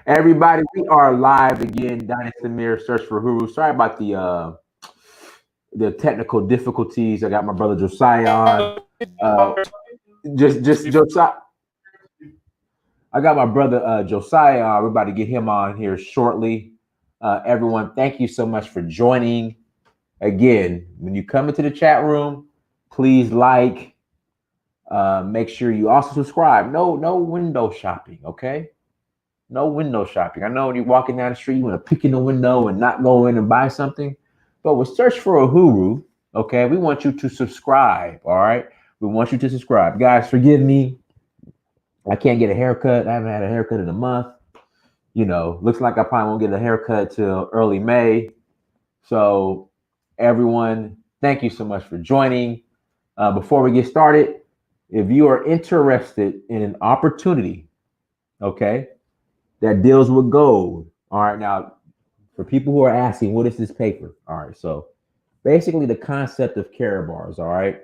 Everybody, we are live again. Dynasty Mirror, search for Huru. Sorry about the technical difficulties. I got my brother Josiah on. Just Josiah. I got my brother Josiah on. We're about to get him on here shortly. Everyone, thank you so much for joining. Again, when you come into the chat room, please like. Make sure you also subscribe. No window shopping, okay? No window shopping. I know when you're walking down the street, you want to peek in the window and not go in and buy something. But with Search for a Huru, okay, we want you to subscribe. All right. We want you to subscribe. Guys, forgive me. I can't get a haircut. I haven't had a haircut in a month. Looks like I probably won't get a haircut till early May. So, everyone, thank you so much for joining. Before we get started, if you are interested in an opportunity, okay, that deals with gold. All right. Now, for people who are asking, what is this paper? All right. So basically the concept of Karatbars. All right.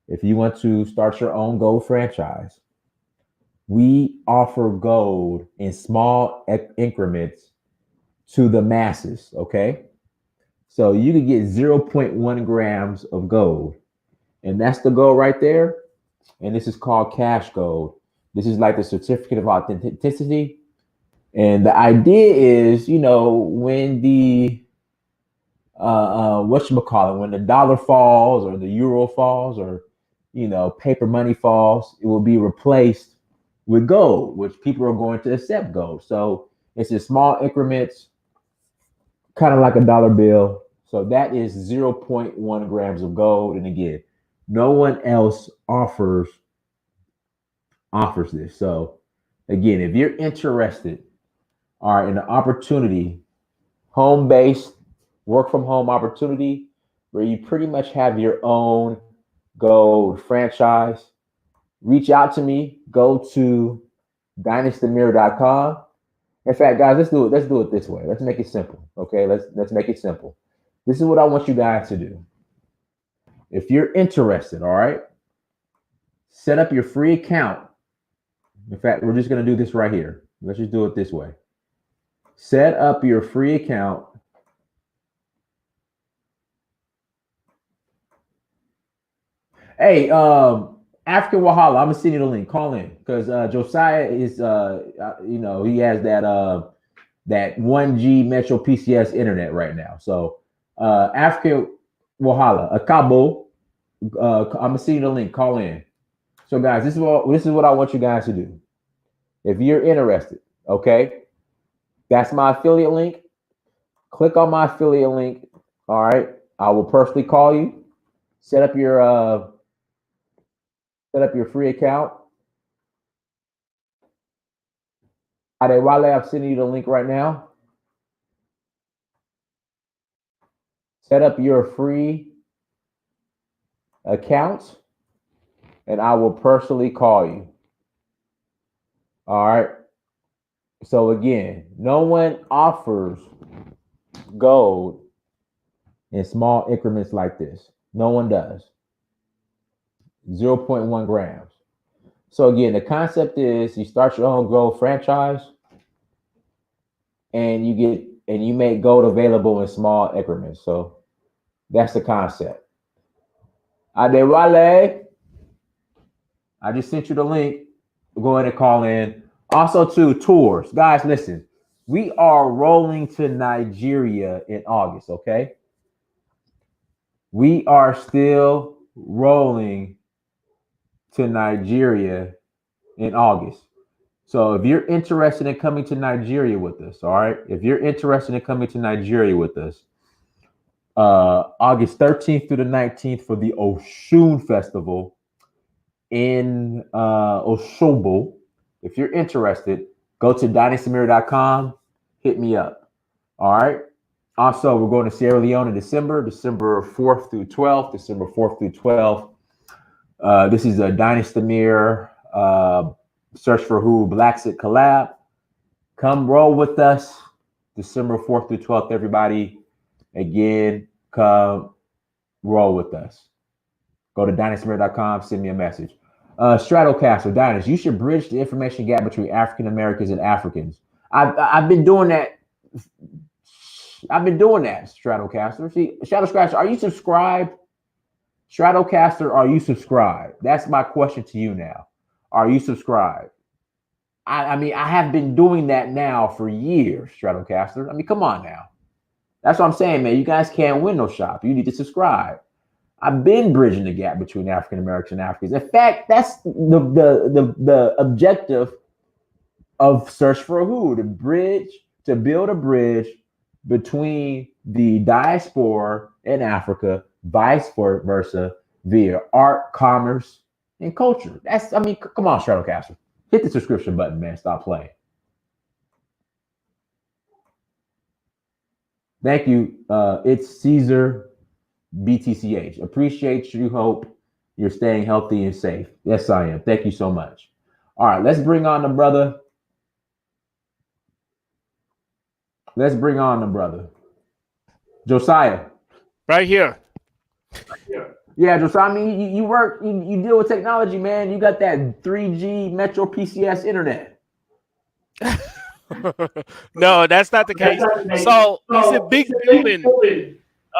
If you want to start your own gold franchise, we offer gold in small increments to the masses. Okay. So you can get 0.1 grams of gold. And that's the gold right there. And this is called cash gold. This is like the certificate of authenticity. And the idea is, when the whatchamacallit, when the dollar falls or the euro falls or paper money falls, it will be replaced with gold, which people are going to accept gold. So it's in small increments, kind of like a dollar bill. So that is 0.1 grams of gold. And again, no one else offers this. So again, if you're interested, all right, in the opportunity, home-based, work from home opportunity, where you pretty much have your own gold franchise, reach out to me. Go to dynastymirror.com. In fact, guys, let's do it. Let's do it this way. Let's make it simple. Okay, let's make it simple. This is what I want you guys to do. If you're interested, all right, set up your free account. In fact, we're just going to do this right here. Let's just do it this way. Set up your free account. Hey, African Wahala, I'm gonna send you the link. Call in because Josiah is, he has that 1G Metro PCS internet right now. So African Wahala, Akabo, I'm gonna send you the link. Call in. So guys, this is what I want you guys to do. If you're interested, okay, that's my affiliate link. Click on my affiliate link. All right, I will personally call you. Set up your free account. Adewale, I'm sending you the link right now. Set up your free account, and I will personally call you. All right. So again, no one offers gold in small increments like this. No one does. 0.1 grams. So again, the concept is you start your own gold franchise and you make gold available in small increments. So that's the concept. Adewale, I just sent you the link. Go ahead and call in. Also, to tours. Guys, listen, we are rolling to Nigeria in August, okay? We are still rolling to Nigeria in August. So if you're interested in coming to Nigeria with us, all right? If you're interested in coming to Nigeria with us, August 13th through the 19th for the Oshun Festival in Oshobo. If you're interested, go to dynastymirror.com, hit me up. All right. Also, we're going to Sierra Leone in December 4th through 12th, December 4th through 12th. This is a Dynasty Mirror Search for Who Blacksit collab. Come roll with us December 4th through 12th, everybody. Again, come roll with us. Go to dynastymirror.com, send me a message. Stratocaster, Diners, you should bridge the information gap between African Americans and Africans. I've been doing that. I've been doing that, Stratocaster. See, Stratocaster, are you subscribed? Stratocaster, are you subscribed? That's my question to you now. Are you subscribed? I mean, I have been doing that now for years, Stratocaster. I mean, come on now. That's what I'm saying, man. You guys can't win no shop. You need to subscribe. I've been bridging the gap between African Americans and Africans. In fact, that's the objective of Search for Who, to build a bridge between the diaspora and Africa, vice versa, via art, commerce, and culture. I mean, come on, Stratocaster. Hit the subscription button, man. Stop playing. Thank you. It's Caesar BTCH. Appreciate you. Hope you're staying healthy and safe. Yes, I am. Thank you so much. All right, let's bring on the brother. Josiah. Right here. Yeah, Josiah, I mean, you work, you deal with technology, man. You got that 3G Metro PCS internet. No, that's not the case. So it's a big building.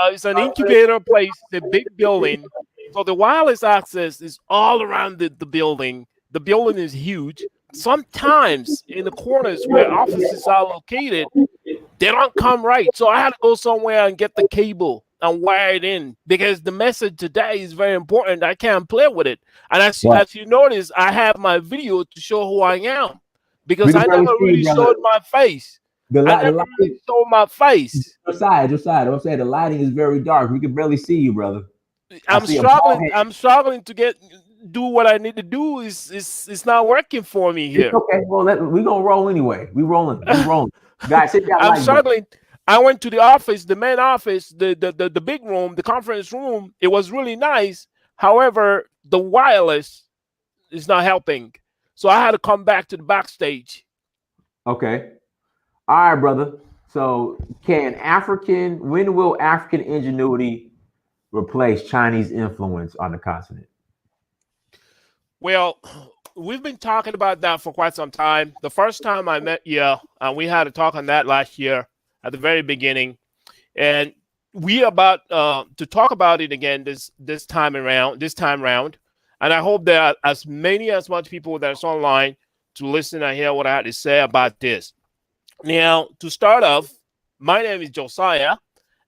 It's an incubator place. It's a big building. So the wireless access is all around the building. The building is huge. Sometimes in the corners where offices are located, they don't come right. So I had to go somewhere and get the cable and wire it in because the message today is very important. I can't play with it. And as you notice, I have my video to show who I am because I never really showed my face. Josiah, don't say the lighting is very dark. We can barely see you, brother. I'm struggling to do what I need to do. It's not working for me here. It's okay. Well, we're gonna roll anyway. We rolling. Guys, sit down. I'm struggling. I went to the office, the main office, the big room, the conference room. It was really nice. However, the wireless is not helping. So I had to come back to the backstage. Okay. All right, brother. So when will African ingenuity replace Chinese influence on the continent? Well, we've been talking about that for quite some time. The first time I met you, we had a talk on that last year at the very beginning. And we about to talk about it again this time round. And I hope there are as much people that's online to listen and hear what I had to say about this. Now, to start off, my name is Josiah,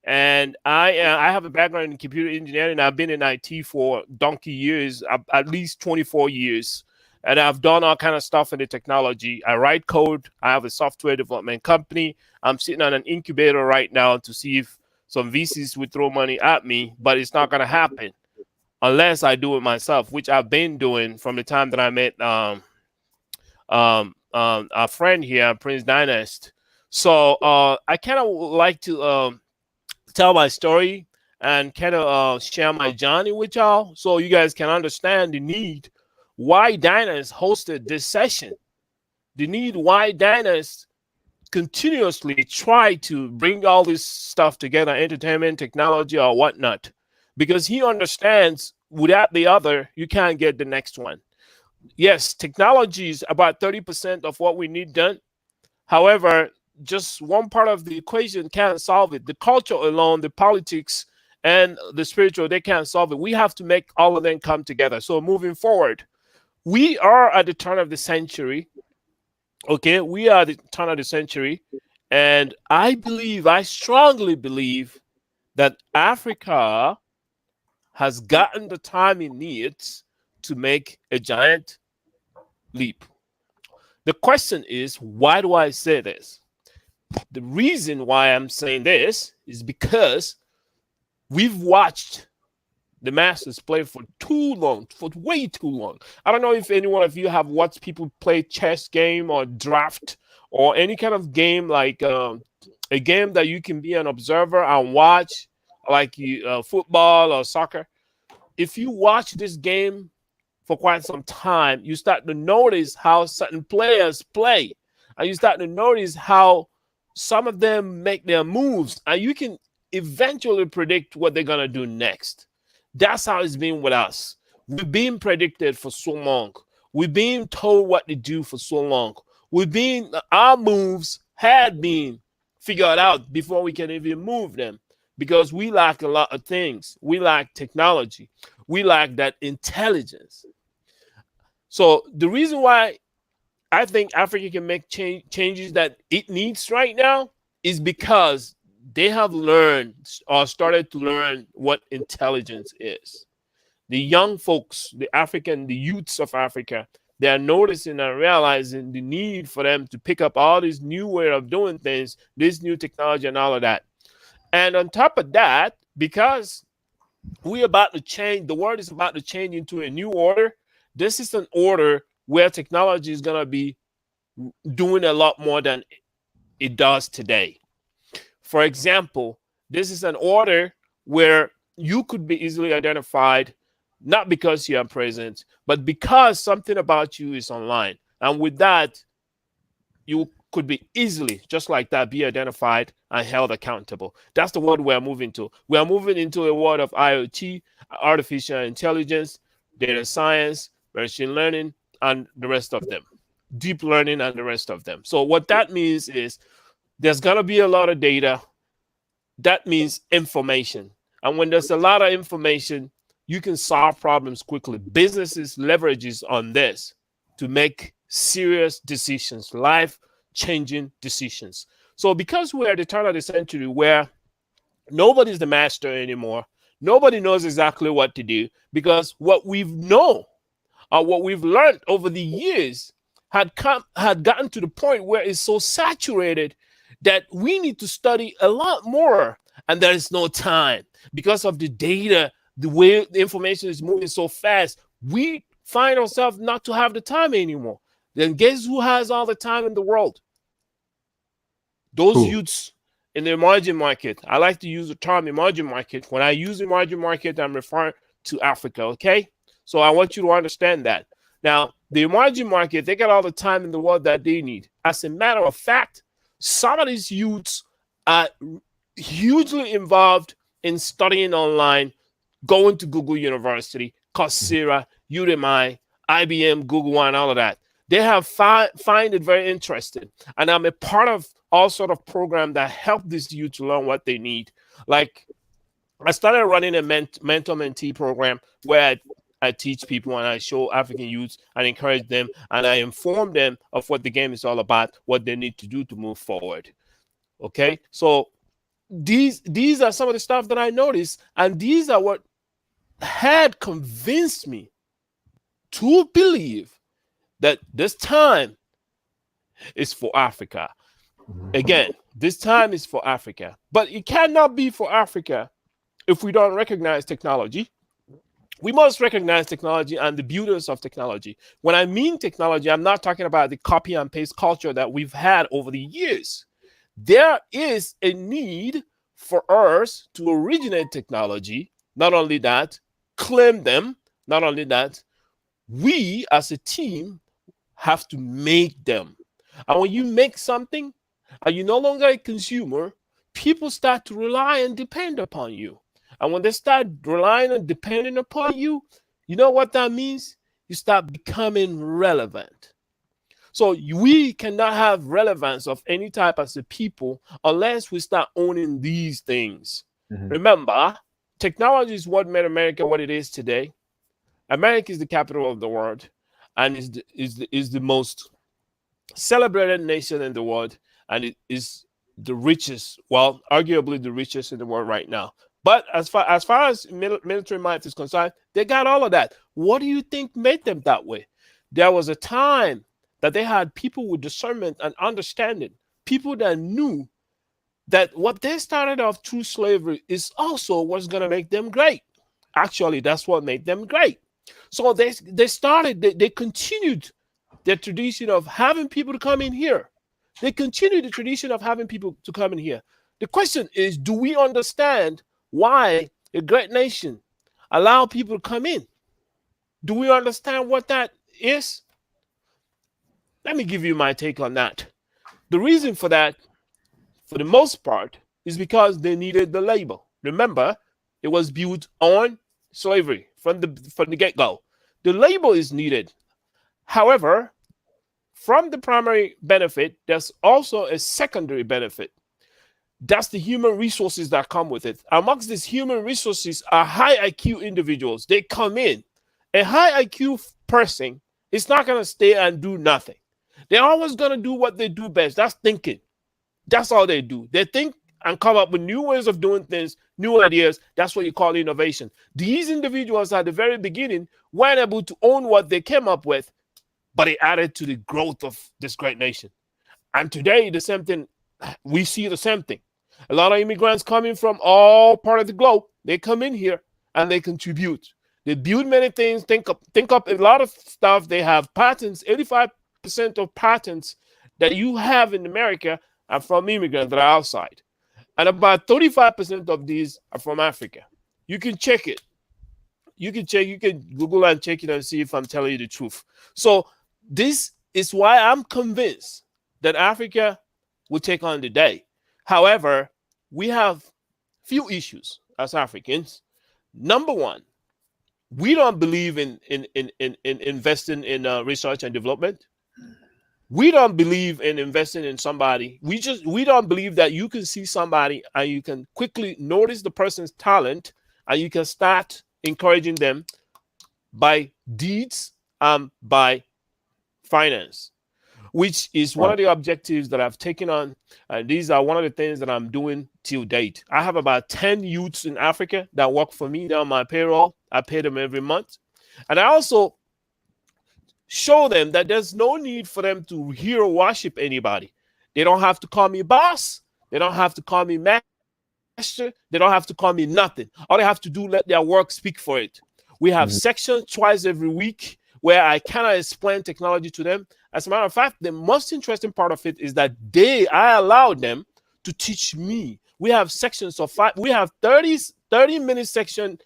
and I have a background in computer engineering. I've been in IT for donkey years, at least 24 years, and I've done all kind of stuff in the technology. I write code. I have a software development company. I'm sitting on an incubator right now to see if some VCs would throw money at me, but it's not going to happen unless I do it myself, which I've been doing from the time that I met our friend here, Prince Dynast. So I kind of like to tell my story and kind of share my journey with y'all so you guys can understand the need why Dynast hosted this session, the need why Dynast continuously try to bring all this stuff together, entertainment, technology, or whatnot, because he understands without the other, you can't get the next one. Yes, technology is about 30% of what we need done. However, just one part of the equation can't solve it. The culture alone, the politics, and the spiritual, they can't solve it. We have to make all of them come together. So moving forward, we are at the turn of the century. Okay, we are at the turn of the century. And I strongly believe that Africa has gotten the time it needs to make a giant leap. The question is, why do I say this? The reason why I'm saying this is because we've watched the Masters play for too long, for way too long. I don't know if any one of you have watched people play chess game or draft or any kind of game like a game that you can be an observer and watch, like football or soccer. If you watch this game for quite some time, you start to notice how certain players play, and you start to notice how some of them make their moves, and you can eventually predict what they're going to do next. That's how it's been with us. We've been predicted for so long. We've been told what to do for so long. Our moves had been figured out before we can even move them, because we lack a lot of things. We lack technology. We lack that intelligence. So the reason why I think Africa can make changes that it needs right now is because they have learned or started to learn what intelligence is. The young folks, the youths of Africa, they are noticing and realizing the need for them to pick up all this new way of doing things, this new technology and all of that. And on top of that, because we're about to change, the world is about to change into a new order. This is an order where technology is going to be doing a lot more than it does today. For example, this is an order where you could be easily identified, not because you are present, but because something about you is online. And with that, you could be easily, just like that, be identified and held accountable. That's the world we're moving to. We are moving into a world of IoT, artificial intelligence, data science, machine learning, and the rest of them, deep learning, and the rest of them. So what that means is there's going to be a lot of data. That means information. And when there's a lot of information, you can solve problems quickly. Businesses leverages on this to make serious decisions, life-changing decisions. So because we're at the turn of the century where nobody's the master anymore, nobody knows exactly what to do, because what we've known or what we've learned over the years had gotten to the point where it's so saturated that we need to study a lot more, and there is no time because of the data, the way the information is moving so fast. We find ourselves not to have the time anymore. Then guess who has all the time in the world? Those youths in the emerging market. I like to use the term emerging market. When I use emerging market, I'm referring to Africa, okay? So I want you to understand that. Now, the emerging market, they got all the time in the world that they need. As a matter of fact, some of these youths are hugely involved in studying online, going to Google University, Coursera, Udemy, IBM, Google, and all of that. They have find it very interesting. And I'm a part of all sort of program that help these youth to learn what they need. Like, I started running a mentor-mentee program where I teach people and I show African youths and encourage them and I inform them of what the game is all about, what they need to do to move forward. Okay, so these are some of the stuff that I noticed, and these are what had convinced me to believe that this time is for Africa. Again, this time is for Africa, but it cannot be for Africa if we don't recognize technology. We must recognize technology and the beauties of technology. When I mean technology, I'm not talking about the copy and paste culture that we've had over the years. There is a need for us to originate technology. Not only that, claim them. Not only that, we as a team have to make them. And when you make something and you're no longer a consumer, people start to rely and depend upon you. And when they start relying and depending upon you, you know what that means? You start becoming relevant. So we cannot have relevance of any type as a people unless we start owning these things. Mm-hmm. Remember, technology is what made America what it is today. America is the capital of the world and is the most celebrated nation in the world, and it is the richest, well, arguably the richest in the world right now. But as far as military might is concerned, they got all of that. What do you think made them that way? There was a time that they had people with discernment and understanding, people that knew that what they started off through slavery is also what's going to make them great. Actually, that's what made them great. So they continued the tradition of having people to come in here. They continue the tradition of having people to come in here. The question is, do we understand why a great nation allow people to come in? Do we understand what that is? Let me give you my take on that. The reason for that, for the most part, is because they needed the labor. Remember, it was built on slavery. from the get-go. The labor is needed. However, from the primary benefit, there's also a secondary benefit. That's the human resources that come with it. Amongst these human resources are high IQ individuals. They come in. A high IQ person is not going to stay and do nothing. They're always going to do what they do best. That's thinking. That's all they do. They think and come up with new ways of doing things, new ideas. That's what you call innovation. These individuals at the very beginning weren't able to own what they came up with, but it added to the growth of this great nation. And today, the same thing, we see the same thing. A lot of immigrants coming from all part of the globe, they come in here and they contribute. They build many things, think up a lot of stuff. They have patents. 85% of patents that you have in America are from immigrants that are outside. And about 35% of these are from Africa. You can check it. You can Google and check it and see if I'm telling you the truth. So this is why I'm convinced that Africa will take on the day. However, we have few issues as Africans. Number one, we don't believe in investing in research and development. We don't believe in investing in somebody. We don't believe that you can see somebody and you can quickly notice the person's talent and you can start encouraging them by deeds, by finance, which is one of the objectives that I've taken on. And these are one of the things that I'm doing till date. I have about 10 youths in Africa that work for me. They're on my payroll. I pay them every month. And I also show them that there's no need for them to hero worship anybody. They don't have to call me boss. They don't have to call me master. They don't have to call me nothing. All they have to do, let their work speak for it. We have sections twice every week where I cannot explain technology to them. As a matter of fact, the most interesting part of it is that I allowed them to teach me. We have sections of 5. We have 30-minute section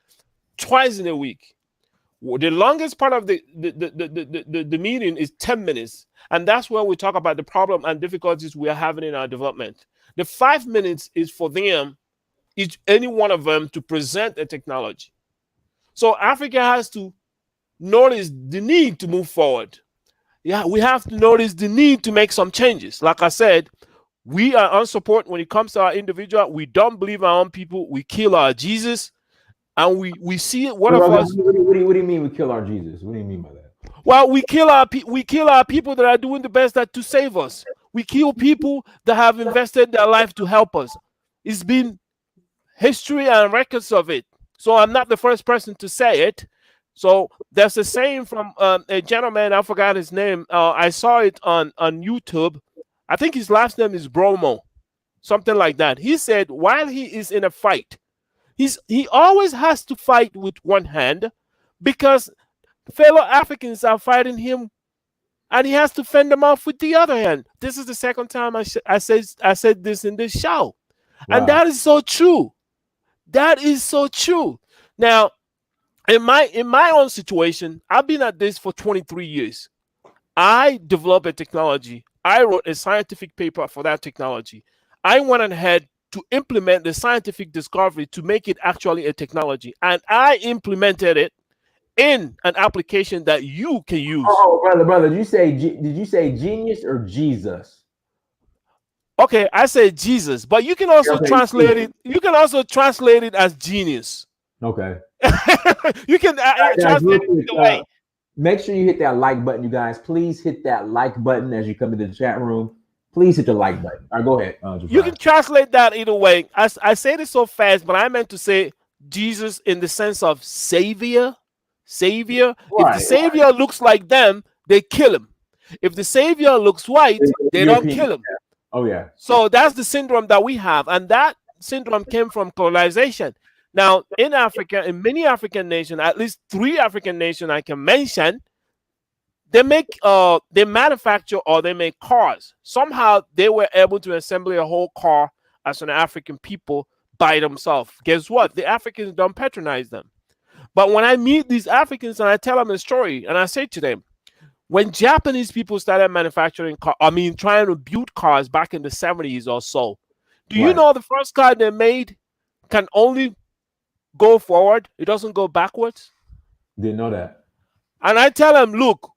twice in a week. The longest part of the meeting is 10 minutes. And that's where we talk about the problem and difficulties we are having in our development. The 5 minutes is for them, any one of them, to present a technology. So Africa has to notice the need to move forward. Yeah, we have to notice the need to make some changes. Like I said, we are unsupported when it comes to our individual. We don't believe our own people. We kill our Jesus. And we see it. What do you mean we kill our Jesus? What do you mean by that? Well, we kill our people that are doing the best to save us. We kill people that have invested their life to help us. It's been history and records of it. So I'm not the first person to say it. So there's a saying from a gentleman, I forgot his name. I saw it on YouTube. I think his last name is Bromo, something like that. He said while he is in a fight, he always has to fight with one hand because fellow Africans are fighting him and he has to fend them off with the other hand. This is the second time I said this in this show. Wow. And that is so true. That is so true. Now, in my own situation, I've been at this for 23 years. I developed a technology. I wrote a scientific paper for that technology. I went ahead to implement the scientific discovery to make it actually a technology. And I implemented it in an application that you can use. Oh, brother, did you say genius or Jesus? Okay, I said Jesus, but you can also translate it. You can also translate it as genius. Okay. You can translate it either way. Make sure you hit that like button, you guys. Please hit that like button as you come into the chat room. Please hit the like button. All right, go ahead. You can translate that either way. I say this so fast, but I meant to say Jesus in the sense of savior. Savior. Right, if the savior looks like them, they kill him. If the savior looks white, they don't kill him. Oh yeah. So that's the syndrome that we have, and that syndrome came from colonization. Now, in Africa, in many African nations, at least 3 African nations I can mention, they manufacture or they make cars. Somehow they were able to assemble a whole car as an African people by themselves. Guess what? The Africans don't patronize them. But when I meet these Africans and I tell them a story and I say to them, when Japanese people started manufacturing trying to build cars back in the 70s or so, do you know the first car they made can only go forward? It doesn't go backwards. Didn't know that. And I tell them, look,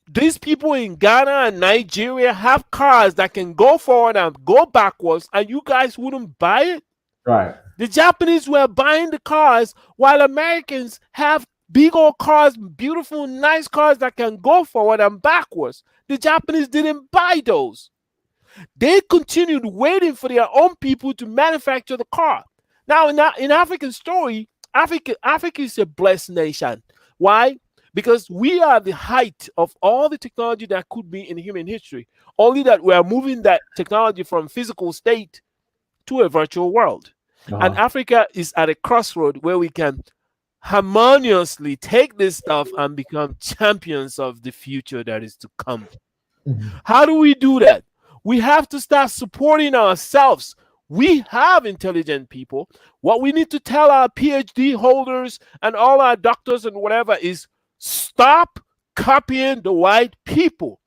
these people in Ghana and Nigeria have cars that can go forward and go backwards, and you guys wouldn't buy it? Right. The Japanese were buying the cars while Americans have big old cars, beautiful, nice cars that can go forward and backwards. The Japanese didn't buy those. They continued waiting for their own people to manufacture the car. Now, in African story, Africa is a blessed nation. Why? Because we are the height of all the technology that could be in human history. Only that we are moving that technology from physical state to a virtual world. And Uh-huh. Africa is at a crossroad where we can harmoniously take this stuff and become champions of the future that is to come. Mhm. How do we do that? We have to start supporting ourselves. We have intelligent people. What we need to tell our PhD holders and all our doctors and whatever is stop copying the white people.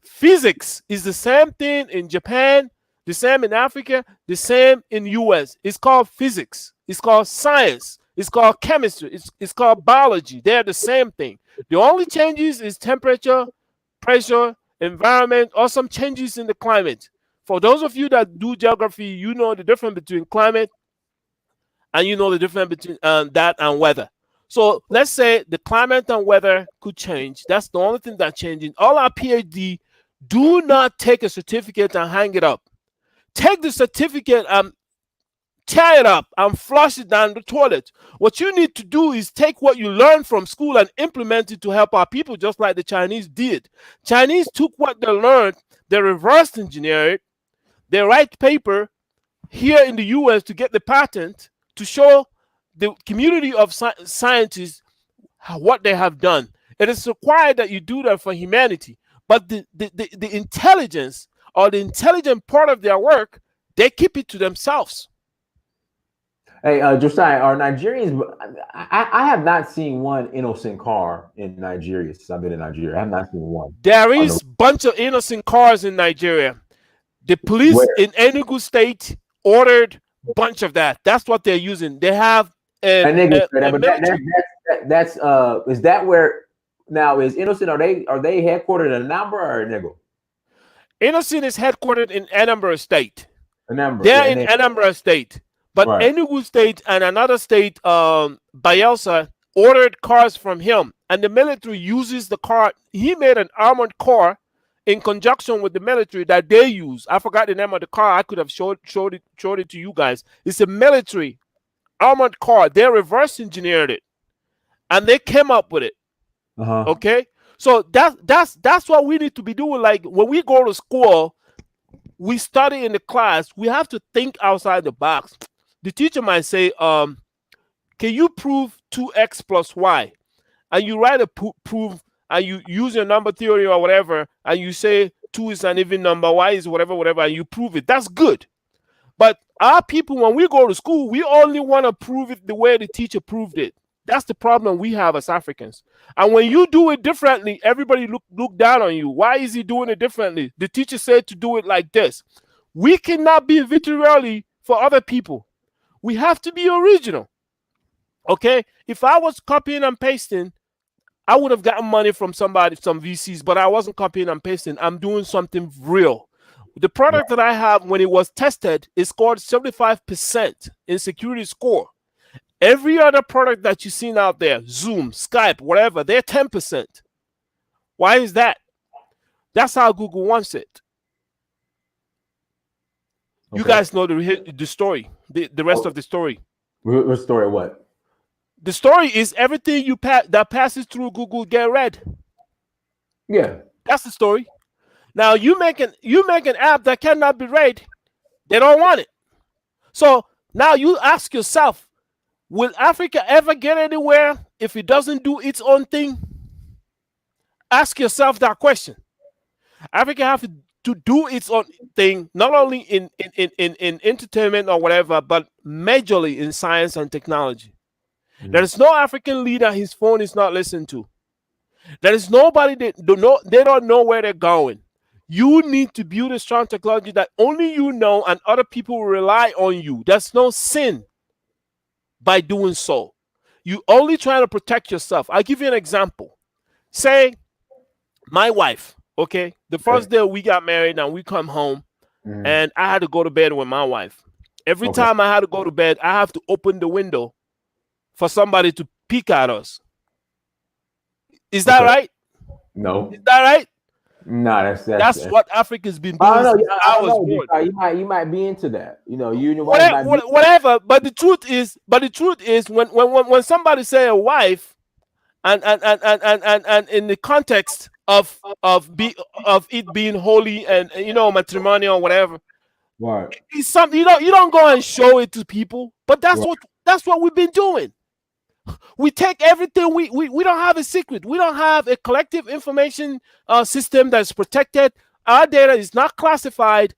Physics is the same thing in Japan, the same in Africa, the same in US. It's called physics. It's called science. It's called chemistry. It's called biology. They're the same thing. The only changes is temperature, pressure, environment, or some changes in the climate. For those of you that do geography, you know the difference between climate and you know the difference between that and weather. So let's say the climate and weather could change. That's the only thing that's changing. All our PhD, do not take a certificate and hang it up. Take the certificate and tear it up and flush it down the toilet. What you need to do is take what you learned from school and implement it to help our people, just like the Chinese did. Chinese took what they learned, they reverse engineered it, they write paper here in the US to get the patent to show the community of scientists what they have done. It is required that you do that for humanity. But the intelligence or the intelligent part of their work, they keep it to themselves. Hey, Josiah, are Nigerians? I have not seen one innocent car in Nigeria since I've been in Nigeria. I have not seen one There on the is bunch of innocent cars in Nigeria. The police where in Enugu State ordered bunch of that. That's what they're using. They have a nigga said that, a but military. that's is that where now is innocent? Are they headquartered in Anambra or Nigga? Innocent is headquartered in Anambra State. Anambra, yeah, They're and in then Anambra State. But right. Enugu State and another state, Bayelsa, ordered cars from him. And the military uses the car. He made an armored car in conjunction with the military that they use. I forgot the name of the car. I could have showed it to you guys. It's a military armored car. They reverse engineered it. And they came up with it. Uh-huh. Okay? So that's what we need to be doing. Like when we go to school, we study in the class, we have to think outside the box. The teacher might say, can you prove 2x plus y? And you write a proof and you use your number theory or whatever, and you say 2 is an even number, y is whatever, whatever, and you prove it. That's good. But our people, when we go to school, we only want to prove it the way the teacher proved it. That's the problem we have as Africans. And when you do it differently, everybody look down on you. Why is he doing it differently? The teacher said to do it like this. We cannot be vitrioli for other people. We have to be original. Okay? If I was copying and pasting, I would have gotten money from somebody, some VCs, but I wasn't copying and pasting. I'm doing something real. The product that I have, when it was tested, it scored 75% in security score. Every other product that you've seen out there, Zoom, Skype, whatever, they're 10%. Why is that? That's how Google wants it. You Okay. guys know the story, the rest of the story. What story? What? The story is everything that passes through Google get read. Yeah. That's the story. Now you make an app that cannot be read. They don't want it. So now you ask yourself, will Africa ever get anywhere if it doesn't do its own thing? Ask yourself that question. Africa have to do its own thing, not only in entertainment or whatever, but majorly in science and technology. Mhm. There is no African leader his phone is not listened to. There is nobody they don't know where they're going. You need to build a strong technology that only you know and other people will rely on you. There's no sin by doing so. You only trying to protect yourself. I'll give you an example. Say my wife, okay, the Okay. first day we got married and we come home Mhm. and I had to go to bed with my wife. Every Okay. time I had to go to bed, I have to open the window for somebody to peek at us. Is that Okay. right? Is No. that right? No, That's what Africa's been I doing don't know. since I I don't was know. born. You might be into that. You and your wife Whatever, might be. whatever. But the truth is, when somebody say a wife, and in the context of it being holy and matrimonial or whatever, Right. it's something you don't go and show it to people. But that's Right. what we've been doing. We take everything. We don't have a secret. We don't have a collective information system that's protected. Our data is not classified.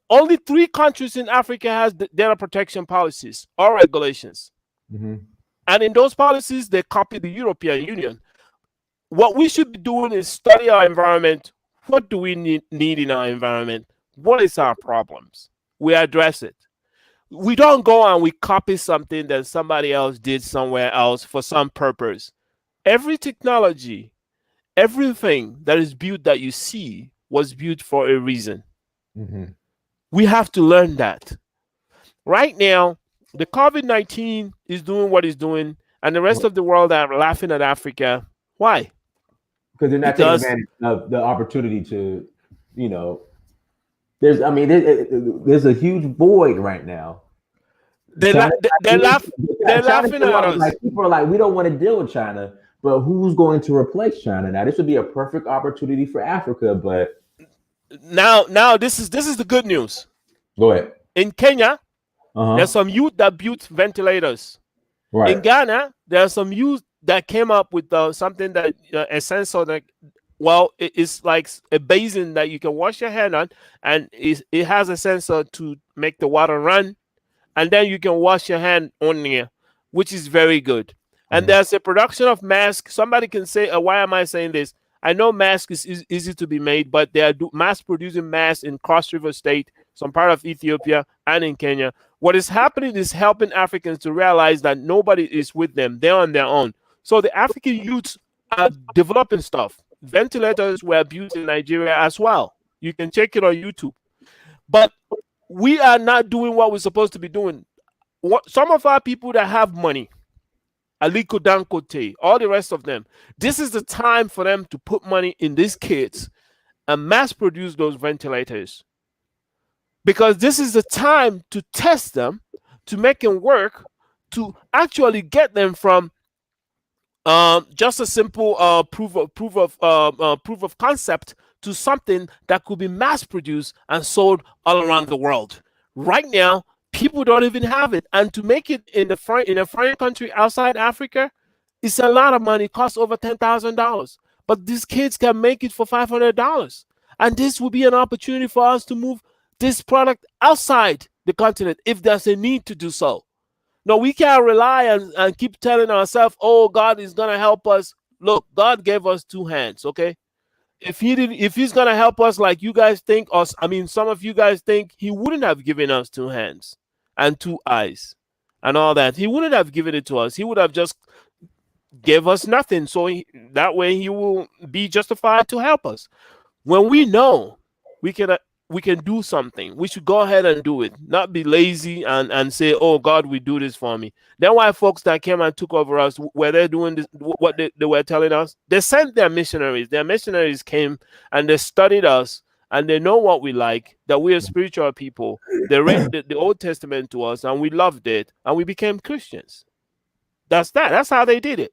Only 3 countries in Africa has data protection policies or regulations, Mhm. and in those policies, they copy the European Union. What we should be doing is study our environment. What do we need in our environment? What is our problems? We address it. We don't go and we copy something that somebody else did somewhere else for some purpose. Every technology, everything that is built that you see was built for a reason. Mhm. We have to learn that. Right now, the COVID-19 is doing what it's doing, and the rest of the world are laughing at Africa. Why? Because they're not taking Because advantage of the opportunity to, you know, there's. I mean, there's a huge void right now. they la- China, they they laugh they're China's laughing the at one. us. Like people are like, we don't want to deal with China, but who's going to replace China now? This would be a perfect opportunity for Africa. But Now this is the good news. go ahead. In Kenya, Uh there's huh. some youth that built ventilators. In Right. Ghana, there are some youth that came up with something that a sensor that, well, it's like a basin that you can wash your hand on, and it has a sensor to make the water run, and then you can wash your hand on there, which is very good. And Mhm. there's a production of masks. Somebody can say, why am I saying this? I know mask is easy to be made, but they are mass producing masks in Cross River State, some part of Ethiopia, and in Kenya. What is happening is helping Africans to realize that nobody is with them; they're on their own. So the African youths are developing stuff. Ventilators were built in Nigeria as well. You can check it on YouTube. But we are not doing what we're supposed to be doing. Some of our people that have money, Aliko Dankote, all the rest of them, this is the time for them to put money in these kids and mass produce those ventilators, because this is the time to test them, to make them work, to actually get them from just a simple proof of concept to something that could be mass produced and sold all around the world. Right now, people don't even have it, and to make it in a foreign country outside Africa, it's a lot of money. It costs over $10,000, but these kids can make it for $500, and this will be an opportunity for us to move this product outside the continent if there's a need to do so. No, we can't rely and keep telling ourselves, "Oh, God is gonna help us." Look, God gave us 2 hands. Okay, if He's gonna help us like you guys think, us, I mean, some of you guys think, He wouldn't have given us 2 hands and 2 eyes and all that. He wouldn't have given it to us. He would have just gave us nothing. So that way, He will be justified to help us. When we know we can uh, we can do something, we should go ahead and do it, not be lazy and say, "Oh, God will do this for me." Then why folks that came and took over us, were they doing this, what they were telling us? They sent their missionaries came and they studied us, and they know what we like, that we are spiritual people. They read the Old Testament to us, and we loved it, and we became Christians. That's how they did it.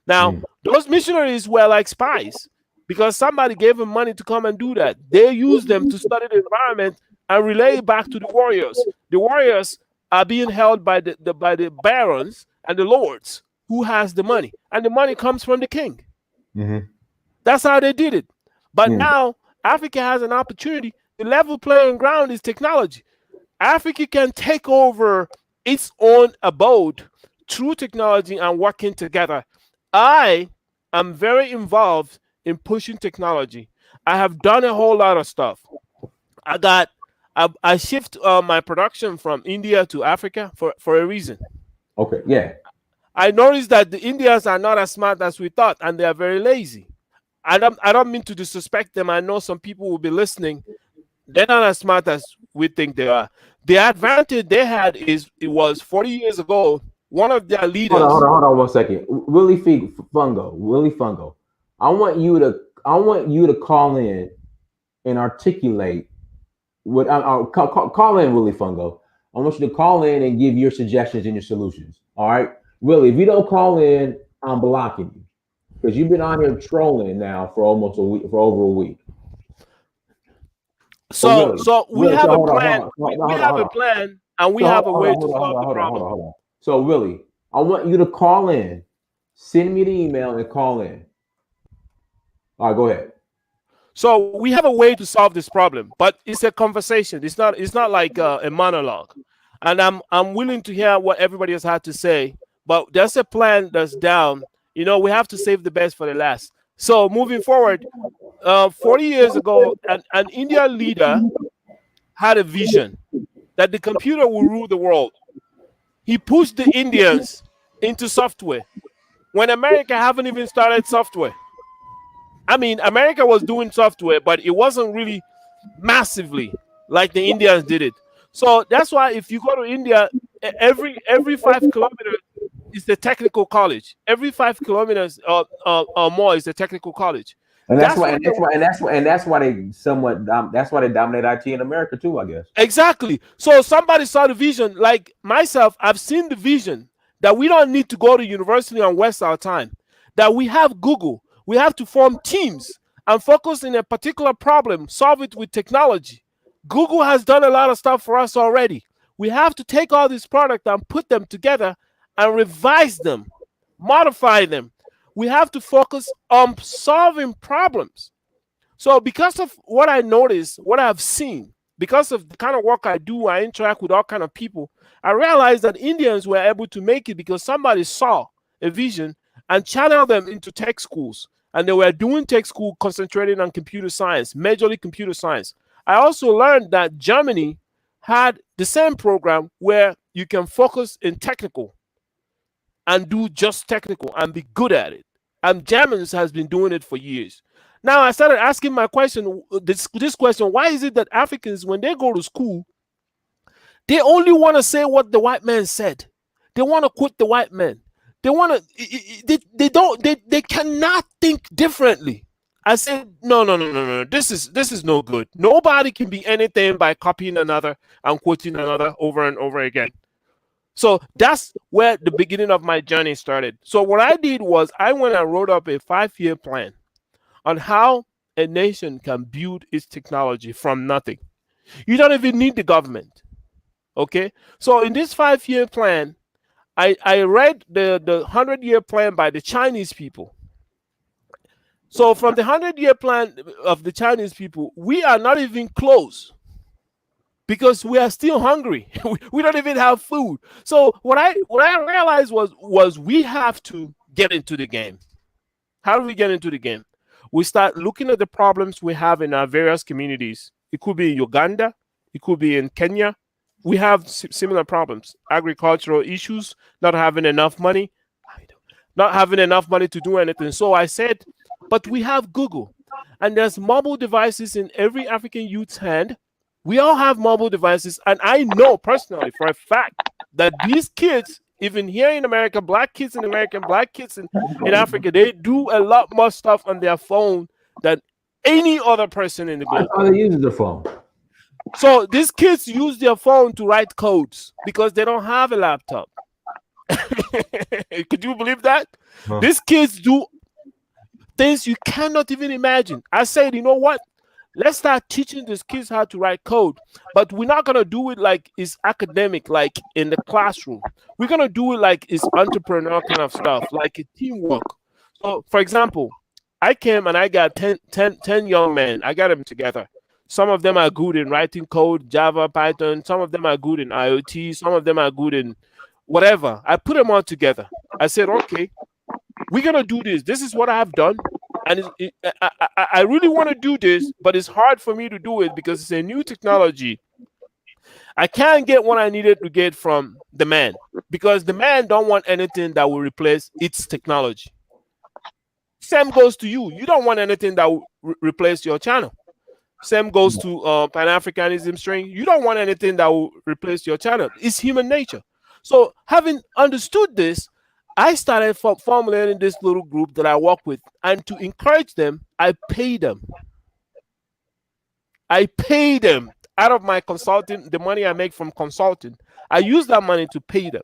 Now, Mm. those missionaries were like spies, because somebody gave them money to come and do that. They used them to study the environment and relay it back to the warriors. The warriors are being held by the barons and the lords who has the money, and the money comes from the king. Mhm. That's how they did it. But Mm. now Africa has an opportunity. The level playing ground is technology. Africa can take over its own abode through technology and working together. I am very involved in pushing technology. I have done a whole lot of stuff. I got I shift my production from India to Africa for a reason. Okay. Yeah. I noticed that the Indians are not as smart as we thought, and they are very lazy. I don't mean to disrespect them. I know some people will be listening. They're not as smart as we think they are. The advantage they had is it was 40 years ago. One of their leaders. Hold on 1 second. Willie Fungo. I want you to call in and articulate what call in Willie Fungo. I want you to call in and give your suggestions and your solutions. All right, Willie. If you don't call in, I'm blocking you because you've been on here trolling now for almost a week, for over a week. So So Willie, so we Willie, have so a hold on, plan. We have hold a on. plan, and we So have a way to solve the problem. hold on. So Willie, I want you to call in, send me the email, and call in. All right, go ahead. So we have a way to solve this problem, but it's a conversation. It's not like a monologue. And I'm willing to hear what everybody has had to say. But there's a plan that's down. We have to save the best for the last. So moving forward, 40 years ago, an Indian leader had a vision that the computer will rule the world. He pushed the Indians into software when America haven't even started software. I mean, America was doing software, but it wasn't really massively like the Indians did it. So that's why if you go to India, every 5 kilometers is the technical college. Every 5 kilometers or more is the technical college. And that's That's why, what they want. that's why they that's why they dominate IT in America too, I guess. Exactly. So somebody saw the vision. Like myself, I've seen the vision that we don't need to go to university and waste our time. That we have Google. We have to form teams and focus in a particular problem, solve it with technology. Google has done a lot of stuff for us already. We have to take all these products and put them together and revise them, modify them. We have to focus on solving problems. So because of what I noticed, what I've seen, because of the kind of work I do, I interact with all kind of people. I realized that Indians were able to make it because somebody saw a vision and channeled them into tech schools. And they were doing tech school concentrating on computer science, majorly computer science. I also learned that Germany had the same program where you can focus in technical and do just technical and be good at it. And Germans has been doing it for years. Now I started asking my question, this question: why is it that Africans, when they go to school, they only want to say what the white man said? They want to quote the white man. They want to. They cannot think differently. I said, no. This is no good. Nobody can be anything by copying another and quoting another over and over again. So that's where the beginning of my journey started. So what I did was I went and wrote up a 5-year plan on how a nation can build its technology from nothing. You don't even need the government. Okay. So in this 5-year plan, I read the 100-year plan by the Chinese people. So from the 100-year plan of the Chinese people, we are not even close because we are still hungry. We don't even have food. So what I realized was we have to get into the game. How do we get into the game? We start looking at the problems we have in our various communities. It could be in Uganda, it could be in Kenya. We have similar problems: agricultural issues, not having enough money, to do anything. So I said, but we have Google, and there's mobile devices in every African youth's hand. We all have mobile devices, and I know personally for a fact that these kids, even here in America, black kids in America, black kids in Africa, they do a lot more stuff on their phone than any other person in the globe. All they use is the phone. So these kids use their phone to write codes because they don't have a laptop. Could you believe that? Huh. These kids do things you cannot even imagine. I said, you know what? Let's start teaching these kids how to write code, but we're not gonna do it like it's academic, like in the classroom. We're gonna do it like it's entrepreneur kind of stuff, like a teamwork. So, for example, I came and I got 10 young men. I got them together. Some of them are good in writing code, Java, Python. Some of them are good in IoT. Some of them are good in whatever. I put them all together. I said, okay, we're gonna do this. This is what I have done, and I really want to do this, but it's hard for me to do it because it's a new technology, I can't get what I needed to get from the man because the man don't want anything that will replace its technology. Same goes to you. You don't want anything that will replace your channel. Same goes to Pan-Africanism string. You don't want anything that will replace your channel. It's human nature. So having understood this, I started formulating this little group that I work with. And to encourage them, I pay them. I pay them out of my consulting, the money I make from consulting. I use that money to pay them.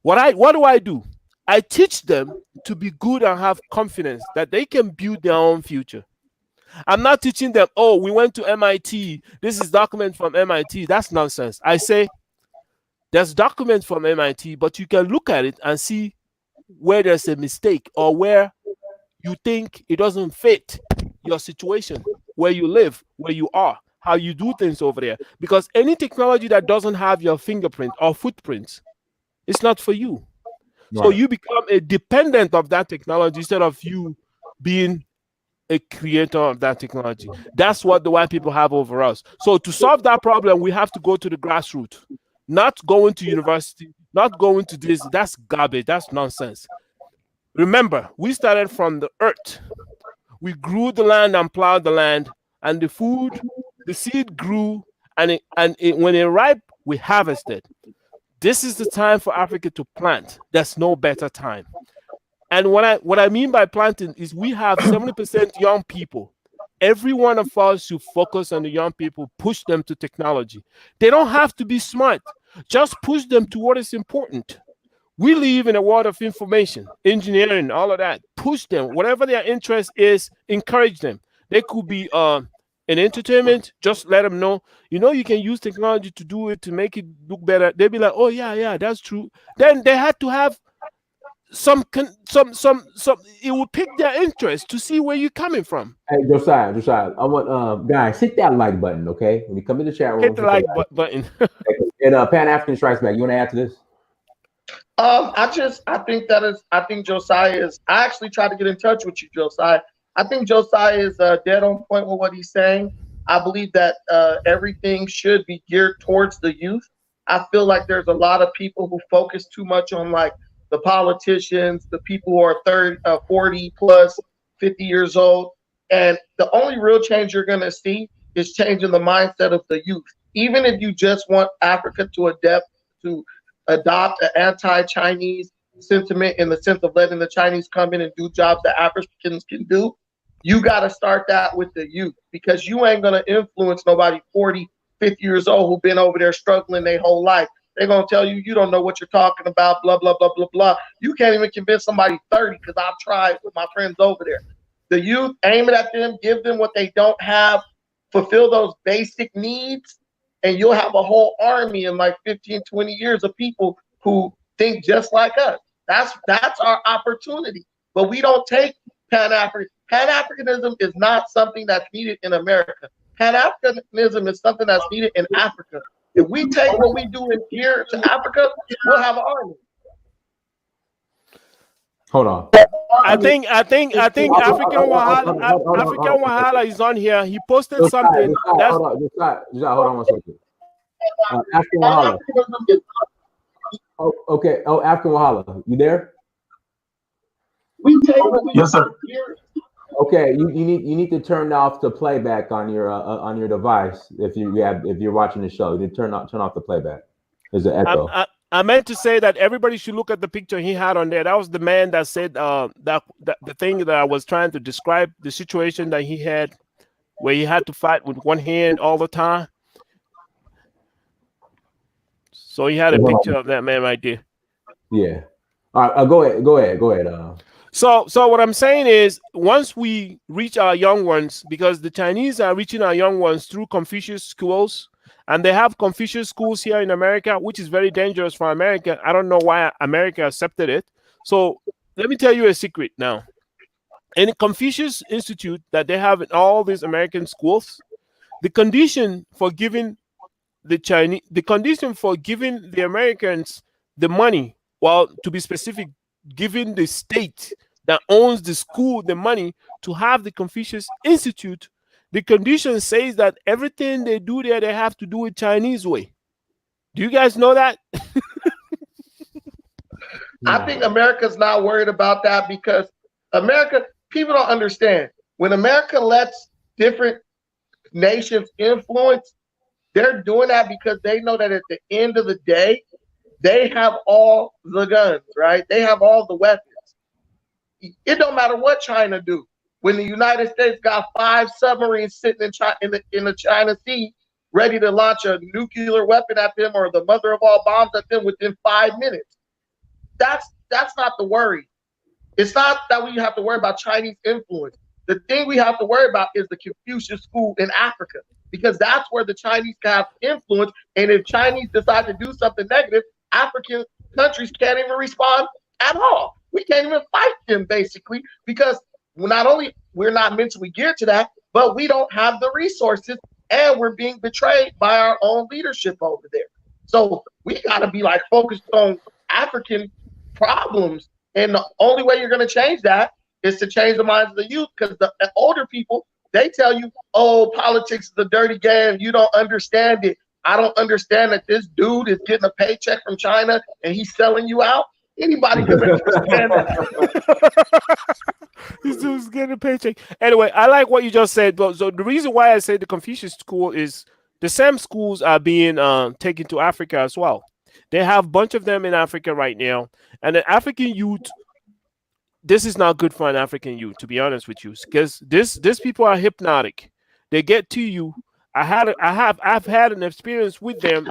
What do? I teach them to be good and have confidence that they can build their own future. I'm not teaching them, oh, we went to MIT. This is document from MIT. That's nonsense. I say there's documents from MIT, but you can look at it and see where there's a mistake or where you think it doesn't fit your situation, where you live, where you are, how you do things over there. Because any technology that doesn't have your fingerprint or footprints, it's not for you. So you become a dependent of that technology instead of you being a creator of that technology. That's what the white people have over us. So to solve that problem, we have to go to the grassroots, not going to university, not going to this. That's garbage. That's nonsense. Remember, we started from the earth. We grew the land and plowed the land, and the seed grew, and when it ripe, we harvested. This is the time for Africa to plant. There's no better time. And what I mean by planting is we have 70% young people. Every one of us should focus on the young people, push them to technology. They don't have to be smart. Just push them to what is important. We live in a world of information, engineering, all of that. Push them. Whatever their interest is, encourage them. They could be in entertainment, just let them know, you can use technology to do it, to make it look better. They'll be like, oh, yeah, that's true. Then they had to have some, it will pick their interest to see where you're coming from. Hey, Josiah, I want guys, hit that like button, okay? When you come in the chat room, hit the like button. And Pan African Strikes Back, you want to add to this? I think Josiah is. I actually tried to get in touch with you, Josiah. I think Josiah is dead on point with what he's saying. I believe that everything should be geared towards the youth. I feel like there's a lot of people who focus too much on like the politicians, the people who are 40 plus, 50 years old. And the only real change you're going to see is changing the mindset of the youth. Even if you just want Africa to adopt an anti-Chinese sentiment in the sense of letting the Chinese come in and do jobs that Africans can do, you got to start that with the youth, because you ain't going to influence nobody 40, 50 years old who've been over there struggling their whole life. They're going to tell you, you don't know what you're talking about, blah, blah, blah, blah, blah. You can't even convince somebody 30, because I've tried with my friends over there. The youth, aim it at them, give them what they don't have, fulfill those basic needs, and you'll have a whole army in like 15, 20 years of people who think just like us. That's our opportunity. But we don't take Pan-African. Pan-Africanism is not something that's needed in America. Pan-Africanism is something that's needed in Africa. If we take what we do in here to Africa, we'll have an army. Hold on. I think African Wahala is on here. He posted something. Hold on one second. African Wahala. Oh, okay. Oh, African Wahala, you there? Yes, sir. Okay, you need to turn off the playback on your device if you're watching the show. You need to turn off the playback. There's an echo. I meant to say that everybody should look at the picture he had on there. That was the man that said that the thing that I was trying to describe, the situation that he had, where he had to fight with one hand all the time. So he had a picture of that man right there. Yeah. All right. Go ahead. So what I'm saying is, once we reach our young ones, because the Chinese are reaching our young ones through Confucius schools, and they have Confucius schools here in America, which is very dangerous for America. I don't know why America accepted it. So let me tell you a secret now. In the Confucius Institute that they have in all these American schools, the condition for giving the Americans the money, well, to be specific, giving the state that owns the school the money to have the Confucius Institute, the condition says that everything they do there, they have to do it Chinese way. Do you guys know that? I think America's not worried about that because people don't understand. When America lets different nations influence, they're doing that because they know that at the end of the day, they have all the guns, right? They have all the weapons. It don't matter what China do. When the United States got 5 submarines sitting in the China Sea, ready to launch a nuclear weapon at them or the mother of all bombs at them within 5 minutes. That's not the worry. It's not that we have to worry about Chinese influence. The thing we have to worry about is the Confucius school in Africa, because that's where the Chinese have influence. And if Chinese decide to do something negative, African countries can't even respond at all. We can't even fight them basically because not only we're not mentally geared to that, but we don't have the resources and we're being betrayed by our own leadership over there. So we got to be like focused on African problems. And the only way you're going to change that is to change the minds of the youth, because the older people, they tell you, oh, politics is a dirty game. You don't understand it. I don't understand that this dude is getting a paycheck from China and he's selling you out. Anybody can understand that. He's just getting a paycheck. Anyway, I like what you just said. But so the reason why I say the Confucius school is the same schools are being taken to Africa as well. They have a bunch of them in Africa right now. And the African youth, this is not good for an African youth, to be honest with you, because these people are hypnotic. They get to you. I've had an experience with them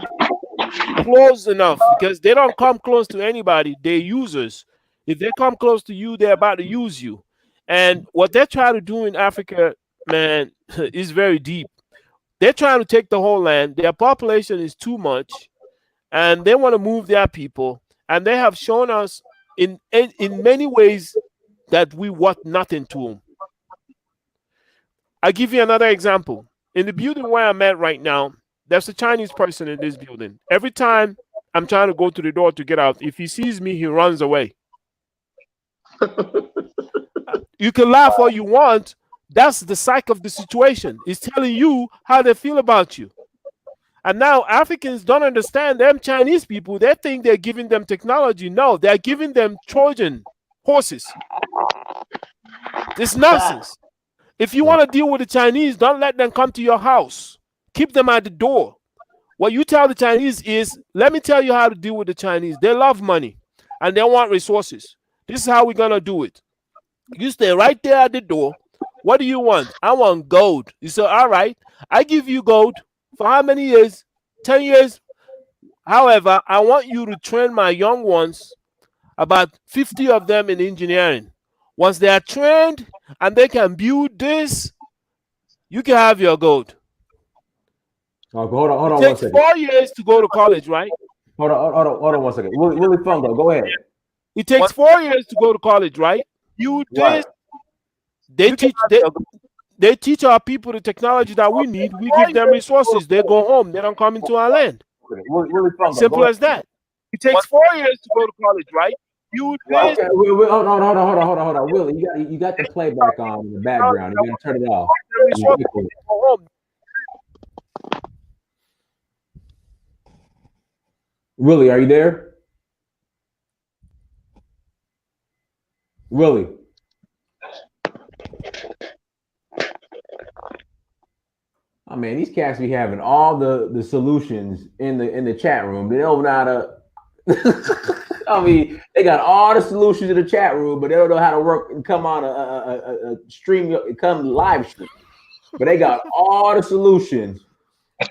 close enough, because they don't come close to anybody. They're users. If they come close to you, they're about to use you. And what they're trying to do in Africa, man, is very deep. They're trying to take the whole land. Their population is too much, and they want to move their people. And they have shown us in many ways that we want nothing to them. I'll give you another example. In the building where I'm at right now, there's a Chinese person in this building. Every time I'm trying to go to the door to get out, if he sees me, he runs away. You can laugh all you want. That's the psyche of the situation. It's telling you how they feel about you. And now Africans don't understand them Chinese people. They think they're giving them technology. No, they're giving them Trojan horses. This nonsense. If you want to deal with the Chinese, don't let them come to your house. Keep them at the door. What you tell the Chinese is, let me tell you how to deal with the Chinese. They love money and they want resources. This is how we're going to do it. You stay right there at the door. What do you want? I want gold. You say, all right, I give you gold. For how many years? 10 years. However, I want you to train my young ones, about 50 of them, in engineering. Once they are trained and they can build this, you can have your gold. Oh, hold on it takes 4 years to go to college, right? Hold on 1 second. Willie Fungo, go ahead. It takes 4 years to go to college, right? You Right. They teach our people the technology that we need. We give them resources. They go home. They don't come into our land. Willie Fungo, Simple as that. It takes 4 years to go to college, right? Right. Okay. Hold on. Willie, you got the playback on in the background. You got to turn it off. Willie, are you there? Willie. Oh man, these cats be having all the solutions in the chat room. They don't know how to. I mean, they got all the solutions in the chat room, but they don't know how to work and come on a stream, come live stream. But they got all the solutions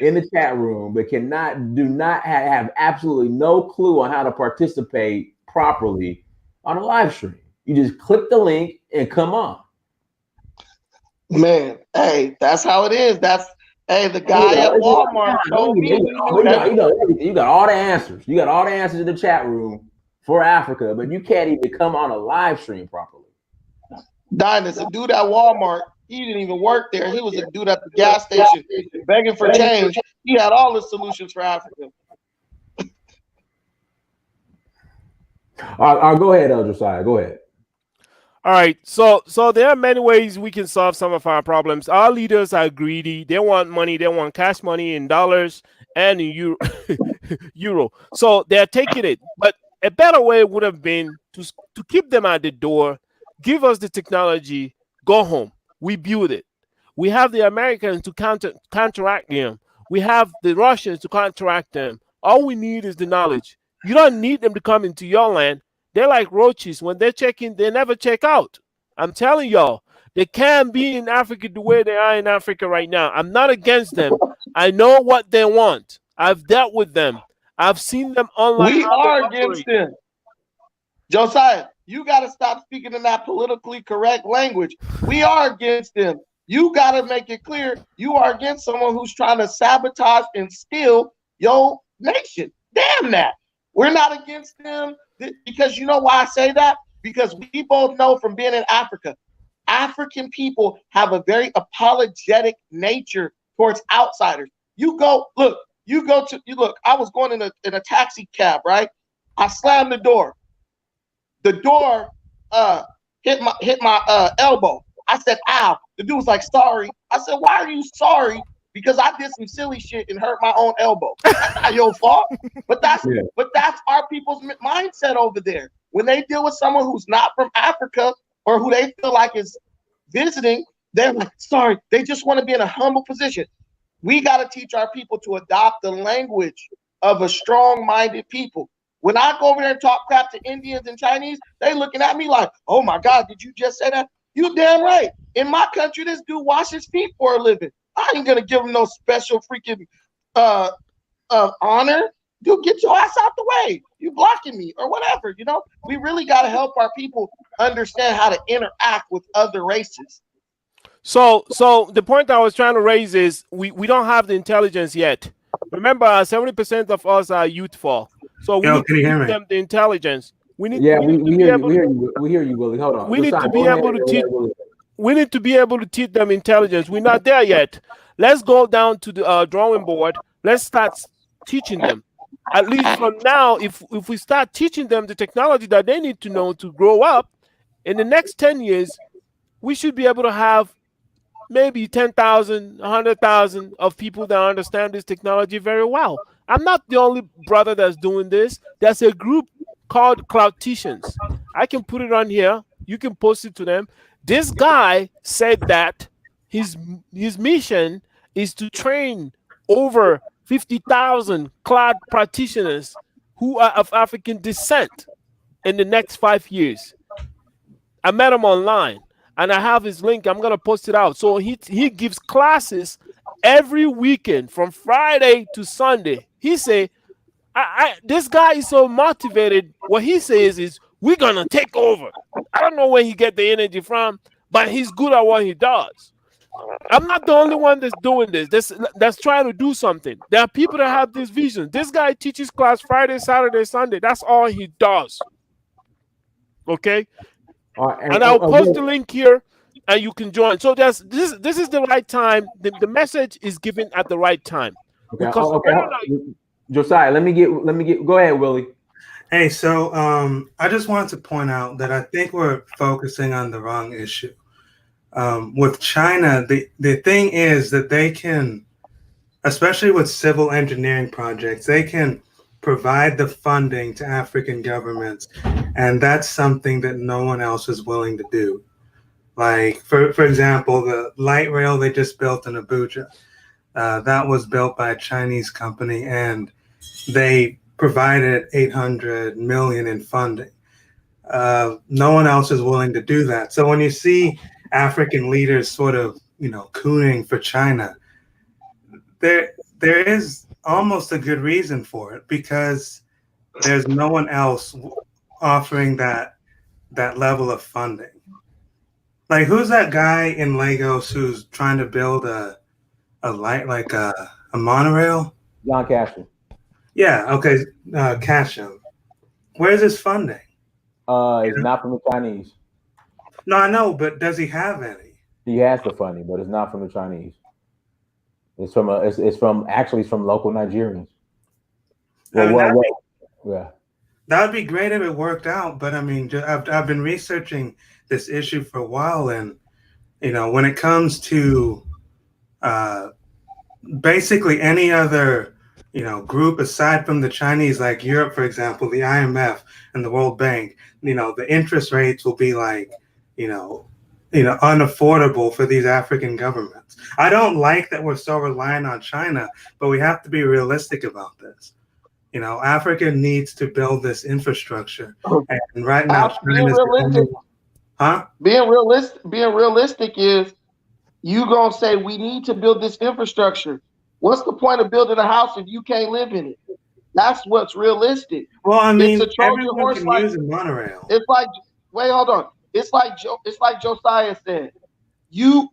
in the chat room, but do not have absolutely no clue on how to participate properly on a live stream. You just click the link and come on. Man, hey, that's how it is. The guy at Walmart told me. You got all the answers. You got all the answers in the chat room for Africa, but you can't even come on a live stream properly. Dinus, a dude at Walmart, he didn't even work there. He was a dude at the gas station begging for change. He had all the solutions for Africa. Go ahead, Josiah. Go ahead. All right, so there are many ways we can solve some of our problems. Our leaders are greedy. They want money. They want cash money in dollars and in euro. So they're taking it. But a better way would have been to keep them at the door, give us the technology, go home. We build it. We have the Americans to counteract them. We have the Russians to counteract them. All we need is the knowledge. You don't need them to come into your land. They're like roaches. When they check in, they never check out. I'm telling y'all, they can't be in Africa the way they are in Africa right now. I'm not against them. I know what they want. I've dealt with them. I've seen them online. We are against them. Josiah, you got to stop speaking in that politically correct language. We are against them. You got to make it clear you are against someone who's trying to sabotage and steal your nation. Damn that. We're not against them because you know why I say that? Because we both know from being in Africa, African people have a very apologetic nature towards outsiders. You look, I was going in a taxi cab, right? I slammed the door. The door hit my elbow. I said, ow. The dude was like, sorry. I said, why are you sorry? Because I did some silly shit and hurt my own elbow. That's not your fault. But that's our people's mindset over there. When they deal with someone who's not from Africa or who they feel like is visiting, they're like, sorry. They just want to be in a humble position. We got to teach our people to adopt the language of a strong-minded people. When I go over there and talk crap to Indians and Chinese, they looking at me like, oh my God, did you just say that? You damn right. In my country, this dude washes feet for a living. I ain't gonna give him no special freaking honor. Dude, get your ass out the way. You blocking me or whatever. You know, we really got to help our people understand how to interact with other races. So the point I was trying to raise is we don't have the intelligence yet. Remember, 70% of us are youthful. So we need to give them the intelligence. We hear you, Willie. Hold on. We need to be able to teach. We need to be able to teach them intelligence. We're not there yet. Let's go down to the drawing board. Let's start teaching them. At least from now, if we start teaching them the technology that they need to know to grow up, in the next 10 years, we should be able to have maybe 10,000, 100,000 of people that understand this technology very well. I'm not the only brother that's doing this. There's a group called Cloudticians. I can put it on here. You can post it to them. This guy said that his mission is to train over 50,000 cloud practitioners who are of African descent in the next 5 years. I met him online, and I have his link. I'm gonna post it out. So he gives classes every weekend from Friday to Sunday. He say, this guy is so motivated. What he says is, we're gonna take over. I don't know where he get the energy from, but he's good at what he does. I'm not the only one that's doing this. That's trying to do something. There are people that have this vision. This guy teaches class Friday, Saturday, Sunday. That's all he does. Okay. And I'll post the link here, and you can join. So this is the right time. The message is given at the right time. Okay. Josiah, let me get. Go ahead, Willie. Hey, so I just wanted to point out that I think we're focusing on the wrong issue. With China, the thing is that they can, especially with civil engineering projects, they can provide the funding to African governments, and that's something that no one else is willing to do. Like, for example, the light rail they just built in Abuja, that was built by a Chinese company, and they provided 800 million in funding. No one else is willing to do that. So when you see African leaders sort of, cooning for China, there is almost a good reason for it, because there's no one else offering that level of funding. Like, who's that guy in Lagos who's trying to build a light, like a monorail? John Cashel. Yeah, okay, Cashel. Where's his funding? It's not from the Chinese. No, I know, but does he have any? He has the funding, but it's not from the Chinese. It's from it's from local Nigerians. Yeah. That would be great if it worked out, but I mean, I've been researching this issue for a while, and when it comes to basically any other group aside from the Chinese, like Europe, for example, the IMF and the World Bank, the interest rates will be like unaffordable for these African governments. I don't like that we're so reliant on China, but we have to be realistic about this. Africa needs to build this infrastructure, and right now, being realistic, being realistic is you gonna say we need to build this infrastructure. What's the point of building a house if you can't live in it? That's what's realistic. Well, I mean, it's a Trojan everyone horse. can like, use a monorail. It's like, wait, hold on. It's like Josiah said. You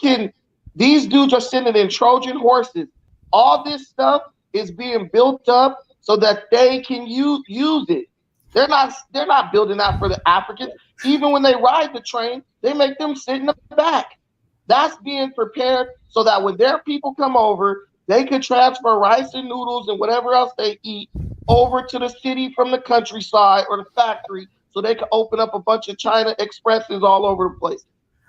can. These dudes are sending in Trojan horses. All this stuff is being built up so that they can use it. They're not building that for the Africans. Even when they ride the train, they make them sit in the back. That's being prepared so that when their people come over, they could transfer rice and noodles and whatever else they eat over to the city from the countryside or the factory so they can open up a bunch of China Expresses all over the place.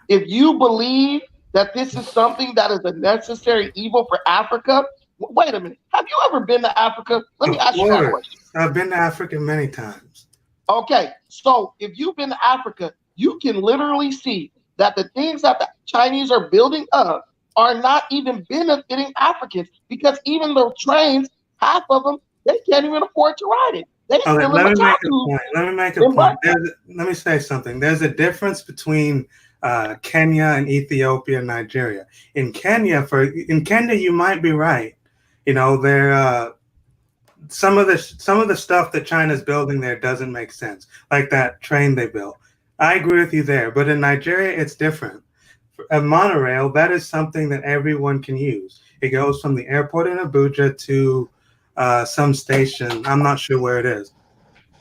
If you believe that this is something that is a necessary evil for Africa, wait a minute. Have you ever been to Africa? Let me ask you that question. I've been to Africa many times. Okay, so if you've been to Africa, you can literally see that the things that the Chinese are building up are not even benefiting Africans, because even the trains, half of them, they can't even afford to ride it. Let me make a point. Let me say something. There's a difference between Kenya and Ethiopia and Nigeria. In Kenya, you might be right. There some of the stuff that China's building there doesn't make sense, like that train they built. I agree with you there, but in Nigeria, it's different. A monorail, that is something that everyone can use. It goes from the airport in Abuja to some station. I'm not sure where it is.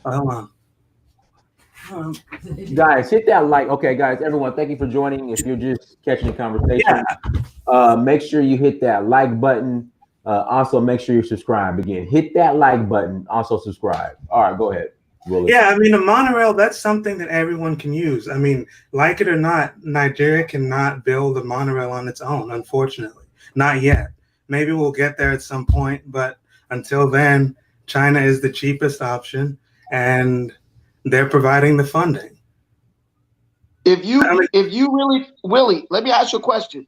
Hold on. Guys, hit that like. Okay, guys, everyone, thank you for joining. If you're just catching the conversation, make sure you hit that like button. Also, make sure you subscribe. Again, hit that like button. Also, subscribe. All right, go ahead. Yeah, I mean, a monorail, that's something that everyone can use. I mean, like it or not, Nigeria cannot build a monorail on its own, unfortunately. Not yet. Maybe we'll get there at some point, but until then, China is the cheapest option, and they're providing the funding. If you really, Willie, let me ask you a question.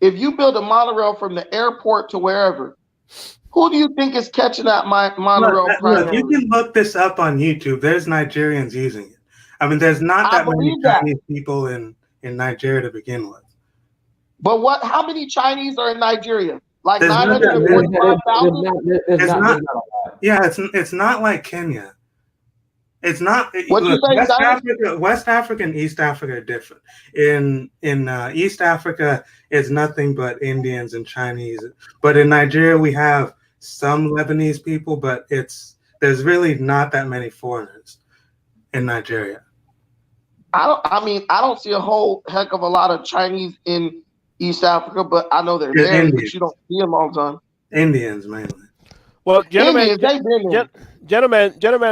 If you build a monorail from the airport to wherever, who do you think is catching that monorail? Look, you can look this up on YouTube. There's Nigerians using it. I mean, there's not that many Chinese people in Nigeria to begin with. But how many Chinese are in Nigeria? Like 945,000? Yeah, it's not like Kenya. It's not. West Africa and East Africa are different. In East Africa, it's nothing but Indians and Chinese. But in Nigeria, we have some Lebanese people, but there's really not that many foreigners in Nigeria. I don't see a whole heck of a lot of Chinese in East Africa, but I know they're there, Indians. But you don't see them all the time. Indians mainly. Well, gentlemen,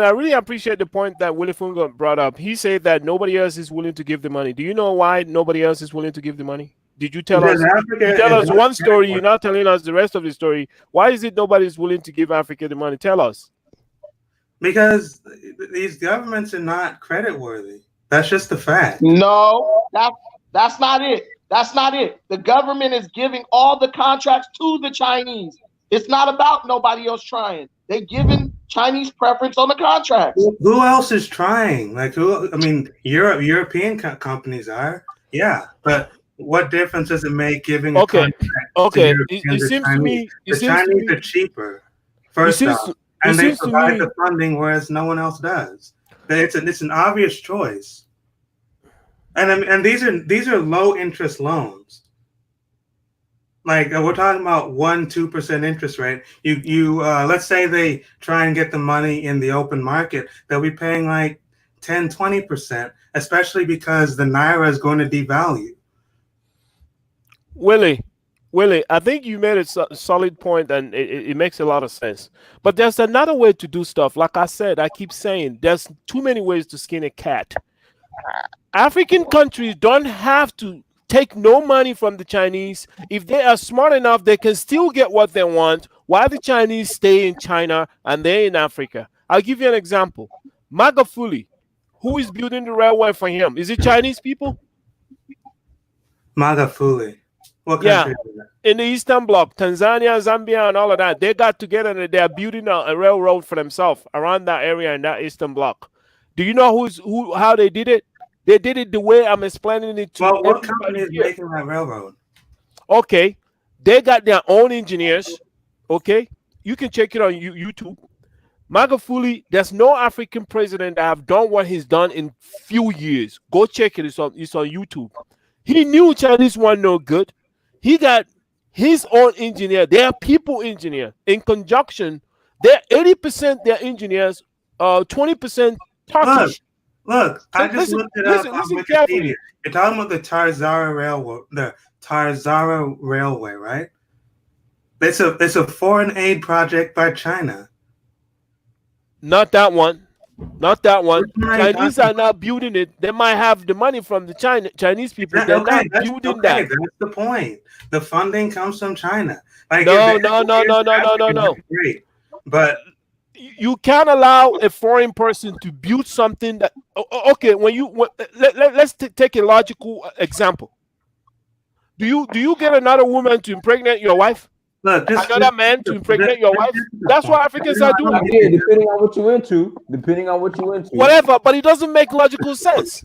I really appreciate the point that Willie Fungo brought up. He said that nobody else is willing to give the money. Do you know why nobody else is willing to give the money? Did you tell us? You tell us one story. You're not telling us the rest of the story. Why is it nobody's willing to give Africa the money? Tell us. Because these governments are not creditworthy. That's just the fact. No, that's not it. That's not it. The government is giving all the contracts to the Chinese. It's not about nobody else trying. They're giving Chinese preference on the contracts. Who else is trying? Like who? I mean, European companies are. Yeah, but what difference does it make giving? Okay. It seems to me the Chinese are cheaper. First off, and they provide the funding, whereas no one else does. It's an obvious choice. And these are low interest loans. Like we're talking about 1-2% interest rate. You let's say they try and get the money in the open market, they'll be paying like 10-20%, especially because the naira is going to devalue. Willie, I think you made a solid point, and it makes a lot of sense. But there's another way to do stuff. Like I said, I keep saying there's too many ways to skin a cat. African countries don't have to take no money from the Chinese. If they are smart enough, they can still get what they want while the Chinese stay in China and they're in Africa. I'll give you an example. Magafuli, who is building the railway for him? Is it Chinese people? Magafuli. What Yeah, country is that? in the Eastern Bloc, Tanzania, Zambia, and all of that. They got together and they're building a railroad for themselves around that area in that Eastern Bloc. Do you know how they did it? They did it the way I'm explaining it to Well, what company everybody is here. making that railroad? Okay, they got their own engineers. Okay, you can check it on YouTube. Magafuli, there's no African president that have done what he's done in few years. Go check it. It's on YouTube. He knew Chinese weren't no good. He got his own engineer. They are people engineer. In conjunction, they're 80% their engineers, 20% Turkish. Look, I just Listen, looked it up listen, on listen Wikipedia. carefully. You're talking about the Tarzara Railway, right? It's a foreign aid project by China. Not that one. Not that one. Which one are you Chinese talking are not building it. They might have the money from the Chinese people. They're not building that. That's the point. The funding comes from China. Like No, if they- no, no, no, no, no, no, no. that's great. But You can't allow a foreign person to build something that. Okay, let's take a logical example. Do you get another woman to impregnate your wife? look, Another man to impregnate your wife? That's what Africans are doing. Yeah, depending on what you into. Depending on what you into. Whatever, but it doesn't make logical sense.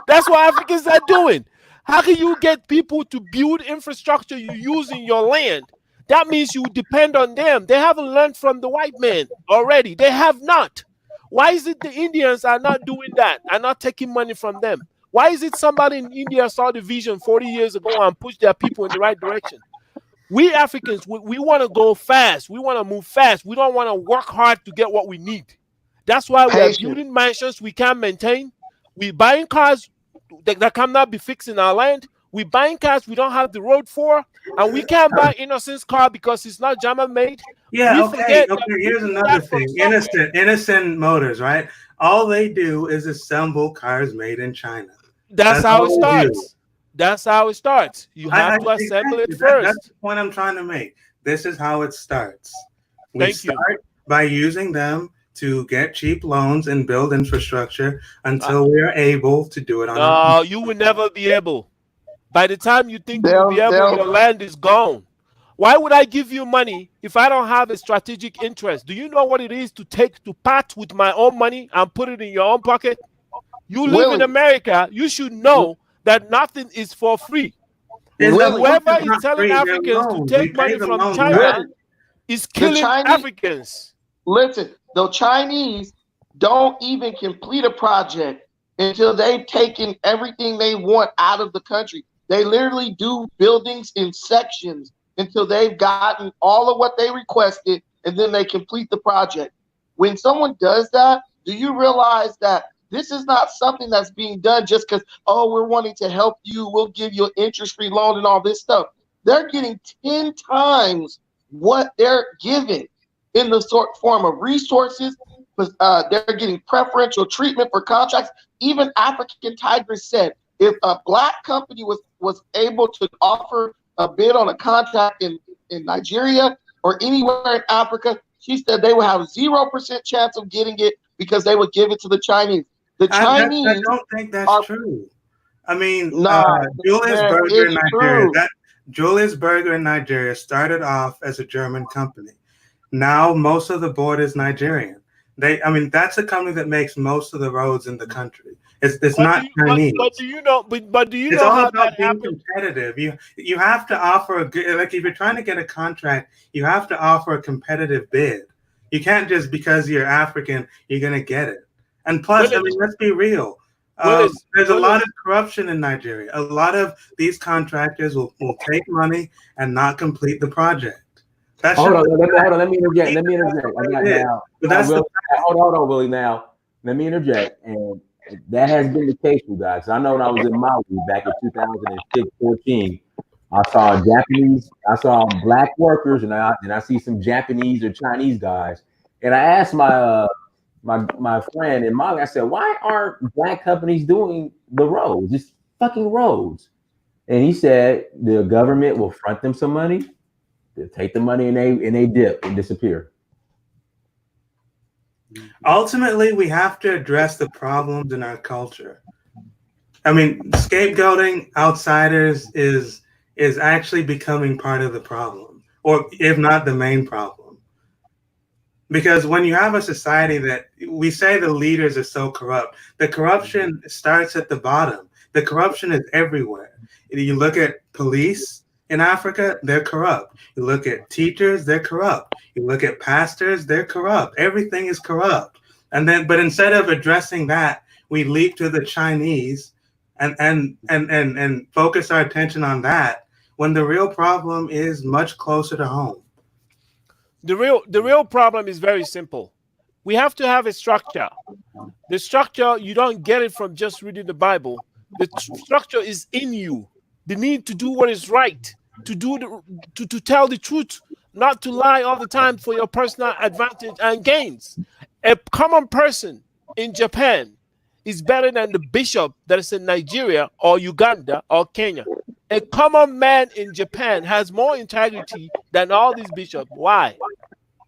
That's what Africans are doing. How can you get people to build infrastructure you use in your land? That means you depend on them. They haven't learned from the white man already. They have not. Why is it the Indians are not doing that, are not taking money from them? Why is it somebody in India saw the vision 40 years ago and pushed their people in the right direction? We Africans, we want to go fast. We want to move fast. We don't want to work hard to get what we need. That's why we are building mansions we can't maintain. We're buying cars that cannot be fixed in our land. We're buying cars we don't have the road for. And we can't buy Innocent's car because it's not German made. yeah, We okay. forget that Here's we another got from thing. somewhere. Innocent Motors, right? All they do is assemble cars made in China. That's how all it they do. starts. That's how it starts. You have to assemble it Exactly. That's first. the point I'm trying to make. This is how it starts. We Thank you. start by using them to get cheap loans and build infrastructure until we are able to do it on our No, own. you will never be able. By the time you think you'll be able, your land is gone. Why would I give you money if I don't have a strategic interest? Do you know what it is to part with my own money and put it in your own pocket? You live in America, you should know that nothing is for free. Whoever is telling Africans to take money from China is killing Africans. Listen, the Chinese don't even complete a project until they've taken everything they want out of the country. They literally do buildings in sections until they've gotten all of what they requested, and then they complete the project. When someone does that, do you realize that this is not something that's being done just because, oh, we're wanting to help you, we'll give you an interest-free loan and all this stuff. They're getting 10 times what they're given in the form of resources. They're getting preferential treatment for contracts. Even African Tigers said if a black company was able to offer a bid on a contract in Nigeria or anywhere in Africa, she said they would have 0% chance of getting it because they would give it to the Chinese. The Chinese. I don't think that's true. I mean, no, Julius Berger in Nigeria. Julius Berger in Nigeria started off as a German company. Now most of the board is Nigerian. That's a company that makes most of the roads in the country. It's not Chinese. But do you know? But do you it's know all how about that being happened? competitive. You have to offer a good, like if you're trying to get a contract, you have to offer a competitive bid. You can't just because you're African, you're gonna get it. And plus, let's be real. There's a lot of corruption in Nigeria. A lot of these contractors will take money and not complete the project. Hold on, let me interject. Hold on, Willie. Now, let me interject. And that has been the case, you guys. I know when I was in Mali back in 2014, I saw black workers, and I see some Japanese or Chinese guys. And I asked my my friend in Mali. I said, why aren't black companies doing the roads, just fucking roads? And he said the government will front them some money, they'll take the money and they dip and disappear. Ultimately, we have to address the problems in our culture. I mean, scapegoating outsiders is actually becoming part of the problem, or if not the main problem. Because when you have a society that we say the leaders are so corrupt, the corruption starts at the bottom. The corruption is everywhere. You look at police in Africa, they're corrupt. You look at teachers, they're corrupt. You look at pastors, they're corrupt. Everything is corrupt. But instead of addressing that, we leap to the Chinese and focus our attention on that when the real problem is much closer to home. The real problem is very simple. We have to have a structure. The structure, you don't get it from just reading the Bible. The structure is in you. The need to do what is right, to tell the truth, not to lie all the time for your personal advantage and gains. A common person in Japan is better than the bishop that is in Nigeria or Uganda or Kenya. A common man in Japan has more integrity than all these bishops. Why?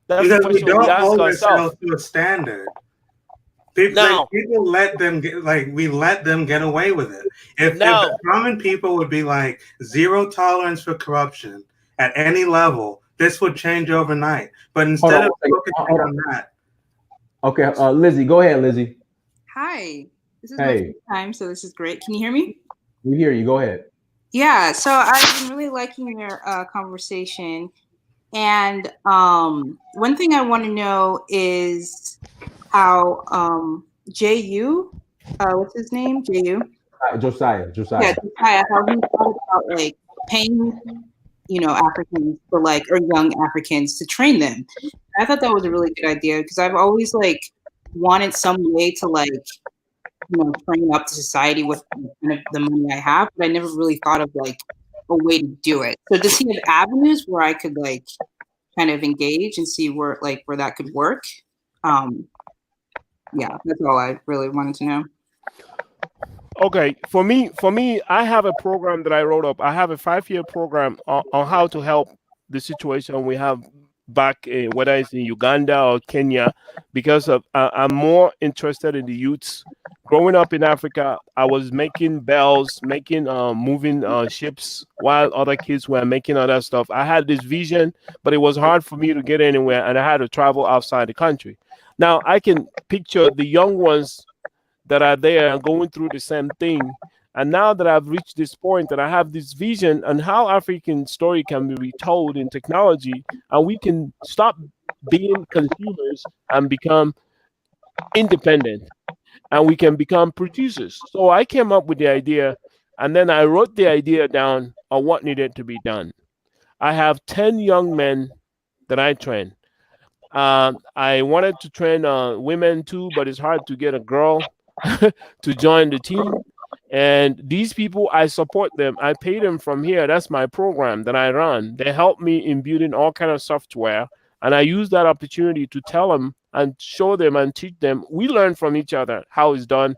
That's because we don't hold ourselves ourselves to a standard. People let them we let them get away with it. If the common people would be like zero tolerance for corruption at any level, this would change overnight. But instead of focusing on that. Okay, Lizzie, go ahead, Lizzie. Hi, this is my first time, so this is great. Can you hear me? We hear you. Go ahead. Yeah, so I've been really liking your conversation. And one thing I want to know is how J.U., what's his name? J.U.? Josiah. Yeah, Josiah, how he thought about like paying, Africans for or young Africans to train them. I thought that was a really good idea because I've always wanted some way to train up to society with kind of the money I have, but I never really thought of a way to do it. So does he have avenues where I could kind of engage and see where that could work? Yeah, that's all I really wanted to know. Okay, for me, I have a program that I wrote up. I have a 5-year program on how to help the situation we have back, whether it's in Uganda or Kenya, because I'm more interested in the youths. Growing up in Africa, I was making bells, moving ships, while other kids were making other stuff. I had this vision, but it was hard for me to get anywhere, and I had to travel outside the country. Now I can picture the young ones that are there and going through the same thing. And now that I've reached this point that I have this vision on how African story can be retold in technology, and we can stop being consumers and become independent, and we can become producers. So I came up with the idea, and then I wrote the idea down on what needed to be done. I have 10 young men that I train. I wanted to train women too, but it's hard to get a girl to join the team. And these people, I support them. I pay them from here. That's my program that I run. They help me in building all kind of software. And I use that opportunity to tell them and show them and teach them. We learn from each other how it's done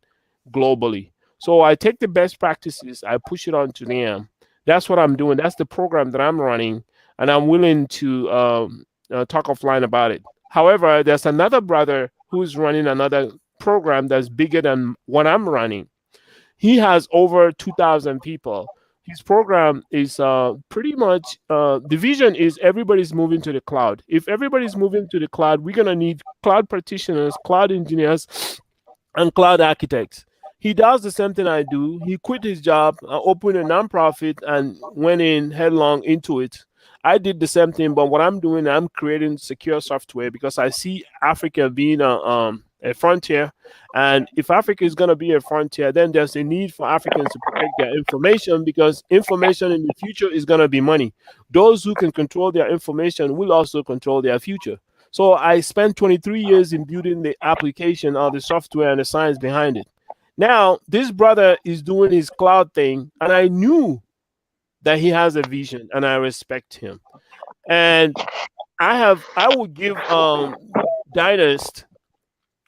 globally. So I take the best practices, I push it on to them. That's what I'm doing. That's the program that I'm running. And I'm willing to talk offline about it. However, there's another brother who's running another program that's bigger than what I'm running. He has over 2,000 people. His program is pretty much, the vision is everybody's moving to the cloud. If everybody's moving to the cloud, we're going to need cloud practitioners, cloud engineers, and cloud architects. He does the same thing I do. He quit his job, opened a nonprofit, and went in headlong into it. I did the same thing, but what I'm doing, I'm creating secure software because I see Africa being a frontier. And if Africa is going to be a frontier, then there's a need for Africans to protect their information, because information in the future is going to be money. Those who can control their information will also control their future. So I spent 23 years in building the application or the software and the science behind it. Now, this brother is doing his cloud thing, and I knew that he has a vision, and I respect him. And I would give Dynast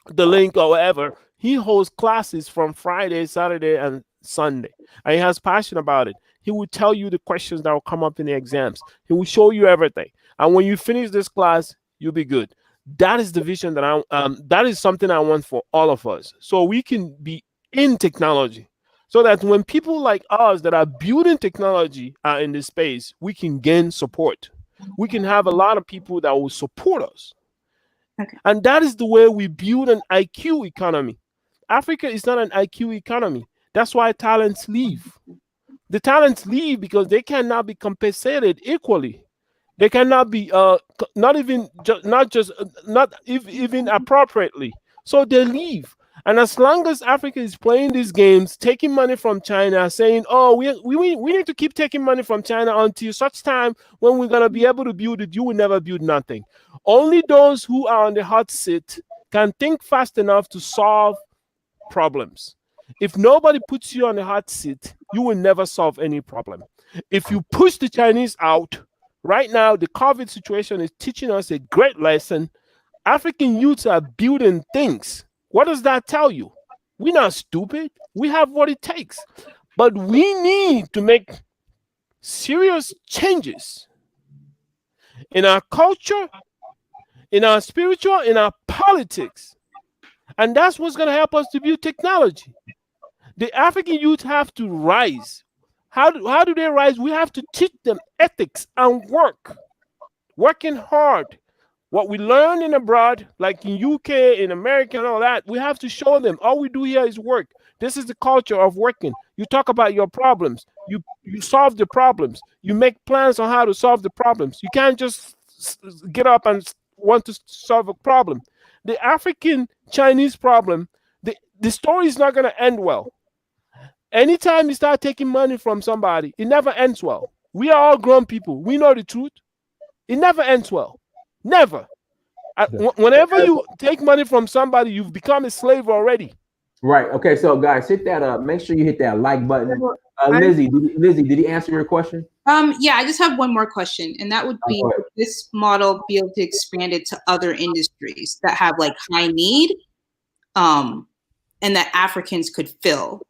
the link or whatever. He holds classes from Friday, Saturday, and Sunday, and he has passion about it. He will tell you the questions that will come up in the exams. He will show you everything, and when you finish this class, you'll be good. That is the vision that that is something I want for all of us, so we can be in technology, so that when people like us that are building technology are in this space, we can gain support. We can have a lot of people that will support us. Okay. And that is the way we build an IQ economy. Africa is not an IQ economy. That's why talents leave. The talents leave because they cannot be compensated equally. They cannot be not even not just not even appropriately. So they leave. And as long as Africa is playing these games, taking money from China, saying, "Oh, we need to keep taking money from China until such time when we're gonna be able to build it," you will never build nothing. Only those who are on the hot seat can think fast enough to solve problems. If nobody puts you on the hot seat, you will never solve any problem. If you push the Chinese out, right now, the COVID situation is teaching us a great lesson. African youths are building things. What does that tell you? We're not stupid. We have what it takes. But we need to make serious changes in our culture, in our spiritual, in our politics. And that's what's going to help us to build technology. The African youth have to rise. How do they rise? We have to teach them ethics and working hard. What we learn in abroad, like in UK, in America, and all that, we have to show them all we do here is work. This is the culture of working. You talk about your problems. You solve the problems. You make plans on how to solve the problems. You can't just get up and want to solve a problem. The African Chinese problem, the story is not going to end well. Anytime you start taking money from somebody, it never ends well. We are all grown people. We know the truth. It never ends well. Never. Whenever you take money from somebody, you've become a slave already. Right. Okay. So, guys, hit that up. Make sure you hit that like button. Lizzie, did he answer your question? Yeah, I just have one more question, and that would be: would this model be able to expand it to other industries that have like high need, and that Africans could fill,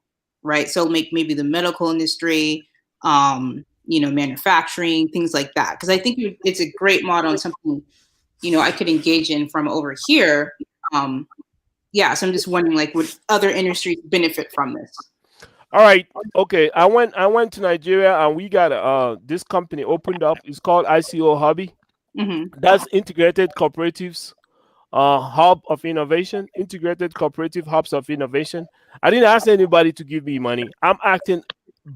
right? So, maybe the medical industry, manufacturing, things like that. Because I think it's a great model and something I could engage in from over here. Yeah, so I'm just wondering, like, would other industries benefit from this? All right. Okay. I went to Nigeria and we got this company opened up. It's called ICO Hobby. Mm-hmm. That's Integrated Cooperatives Hub of Innovation. Integrated Cooperative Hubs of Innovation. I didn't ask anybody to give me money. I'm acting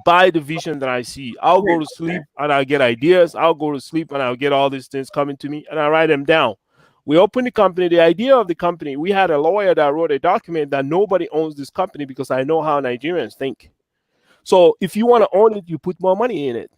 by the vision that I see. I'll go to sleep and I'll get ideas. I'll go to sleep and I'll get all these things coming to me and I write them down. We opened the company. The idea of the company, we had a lawyer that wrote a document that nobody owns this company because I know how Nigerians think. So if you want to own it, you put more money in it.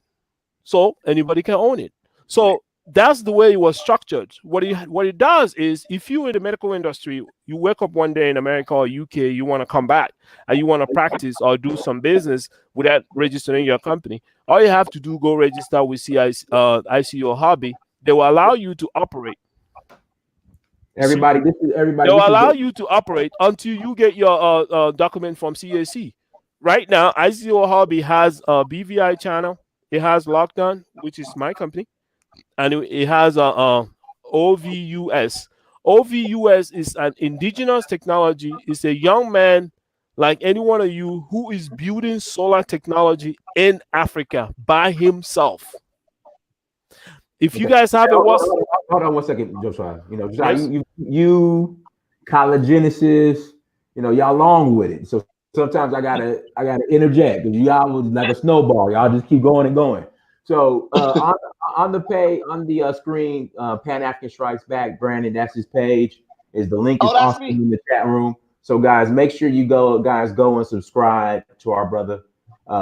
So anybody can own it. So that's the way it was structured. What it does is, if you in the medical industry, you wake up one day in America or UK, you want to come back and you want to practice or do some business without registering your company, all you have to do, go register with ICO Hobby. They will allow you to operate. Everybody. They will allow you to operate until you get your document from CAC. Right now, ICO Hobby has a BVI channel. It has Lockdown, which is my company, and it has a OVUS. OVUS is an indigenous technology. It's a young man like any one of you who is building solar technology in Africa by himself. If you guys have hold on 1 second, Josiah. Yes. you college Genesis, y'all long with it. So sometimes I gotta interject because y'all was like a snowball. Y'all just keep going and going. So on the screen, Pan African Strikes Back, Brandon, that's his page. The link is also in the chat room. So guys, make sure you go and subscribe to our brother.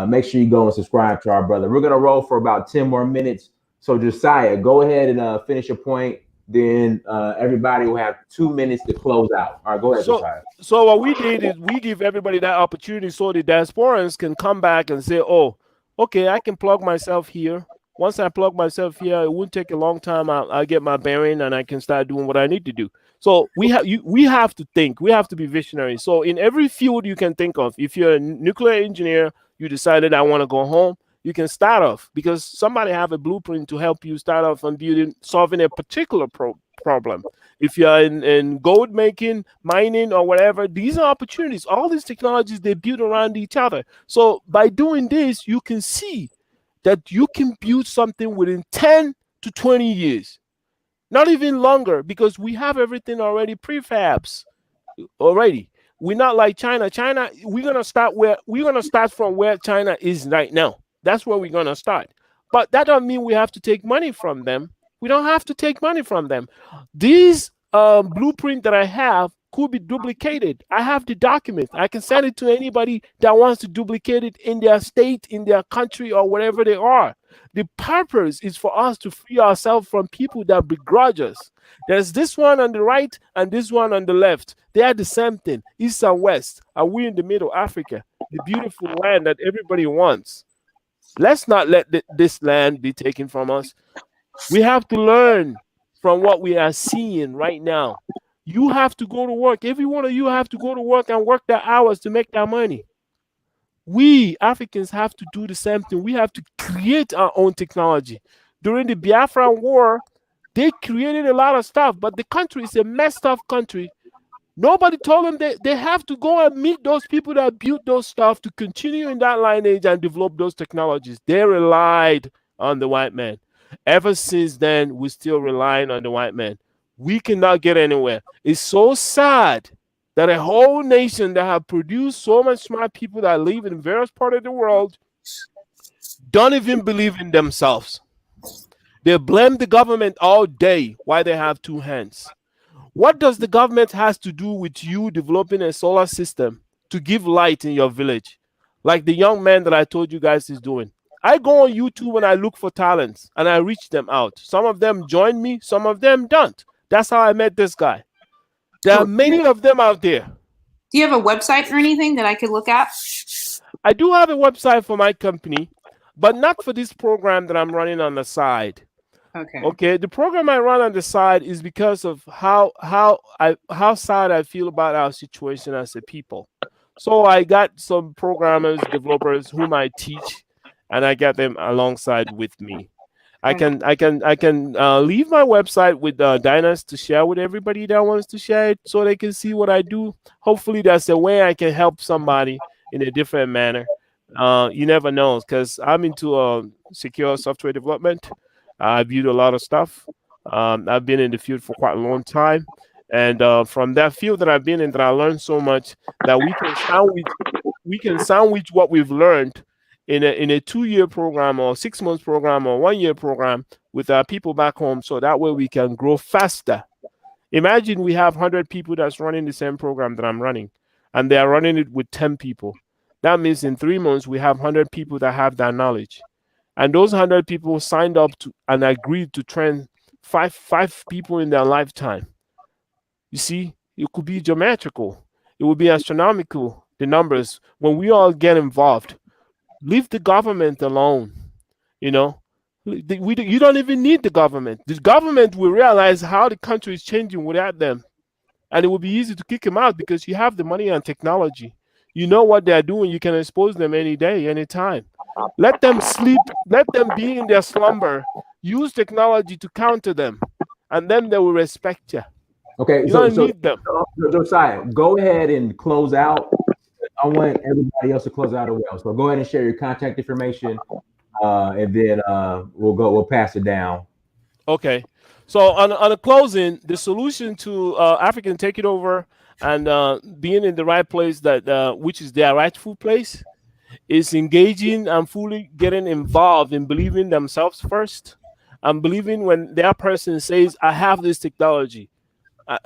Make sure you go and subscribe to our brother. We're gonna roll for about 10 more minutes. So Josiah, go ahead and finish your point. Then everybody will have 2 minutes to close out. All right, go ahead, Josiah. So what we did is we give everybody that opportunity so the diasporans can come back and say, "Oh, okay, I can plug myself here. Once I plug myself here, it won't take a long time. I'll get my bearing and I can start doing what I need to do. So we have to think. We have to be visionary. So in every field you can think of, if you're a nuclear engineer, you decided I want to go home, you can start off because somebody have a blueprint to help you start off on building, solving a particular problem. If you're in gold making, mining, or whatever, these are opportunities. All these technologies, they build around each other. So by doing this, you can see that you can build something within 10 to 20 years, not even longer, because we have everything already prefabs already. We're not like China. China, we're gonna start from where China is right now. That's where we're gonna start. But that doesn't mean we have to take money from them. We don't have to take money from them. These blueprint that I have could be duplicated. I have the document. I can send it to anybody that wants to duplicate it in their state, in their country, or wherever they are. The purpose is for us to free ourselves from people that begrudge us. There's this one on the right and this one on the left. They are the same thing, east and west. And we in the middle, Africa, the beautiful land that everybody wants. Let's not let this land be taken from us. We have to learn from what we are seeing right now. You have to go to work. Every one of you have to go to work and work their hours to make that money. We Africans have to do the same thing. We have to create our own technology. During the Biafran War, they created a lot of stuff, but the country is a messed up country. Nobody told them they have to go and meet those people that built those stuff to continue in that lineage and develop those technologies. They relied on the white man. Ever since then, we're still relying on the white man. We cannot get anywhere. It's so sad that a whole nation that have produced so much smart people that live in various parts of the world don't even believe in themselves. They blame the government all day why they have two hands. What does the government has to do with you developing a solar system to give light in your village? Like the young man that I told you guys is doing. I go on YouTube and I look for talents and I reach them out. Some of them join me, some of them don't. That's how I met this guy. There are many of them out there. Do you have a website or anything that I could look at? I do have a website for my company, but not for this program that I'm running on the side. Okay. The program I run on the side is because of how sad I feel about our situation as a people. So I got some programmers, developers whom I teach, and I get them alongside with me. I can leave my website with Dynas to share with everybody that wants to share it, so they can see what I do. Hopefully, that's a way I can help somebody in a different manner. You never know, because I'm into secure software development. I build a lot of stuff. I've been in the field for quite a long time, and from that field that I've been in, that I learned so much that we can sandwich what we've learned in a 2-year program or 6 months program or 1-year program with our people back home, so that way we can grow faster. Imagine we have 100 people that's running the same program that I'm running, and they are running it with 10 people. That means in 3 months we have 100 people that have that knowledge. And those 100 people signed up to and agreed to train five people in their lifetime. You see, it could be geometrical. It would be astronomical, the numbers, when we all get involved. Leave the government alone, you know. You don't even need the government. The government will realize how the country is changing without them. And it will be easy to kick them out because you have the money and technology. You know what they're doing. You can expose them any day, anytime. Let them sleep. Let them be in their slumber. Use technology to counter them, and then they will respect you. Okay, You don't need them. Josiah, go ahead and close out. I want everybody else to close out as well. So go ahead and share your contact information, and then we'll pass it down. Okay. So on the closing, the solution to African taking over and being in the right place, that which is their rightful place, is engaging and fully getting involved in believing themselves first, and believing when their person says, I have this technology,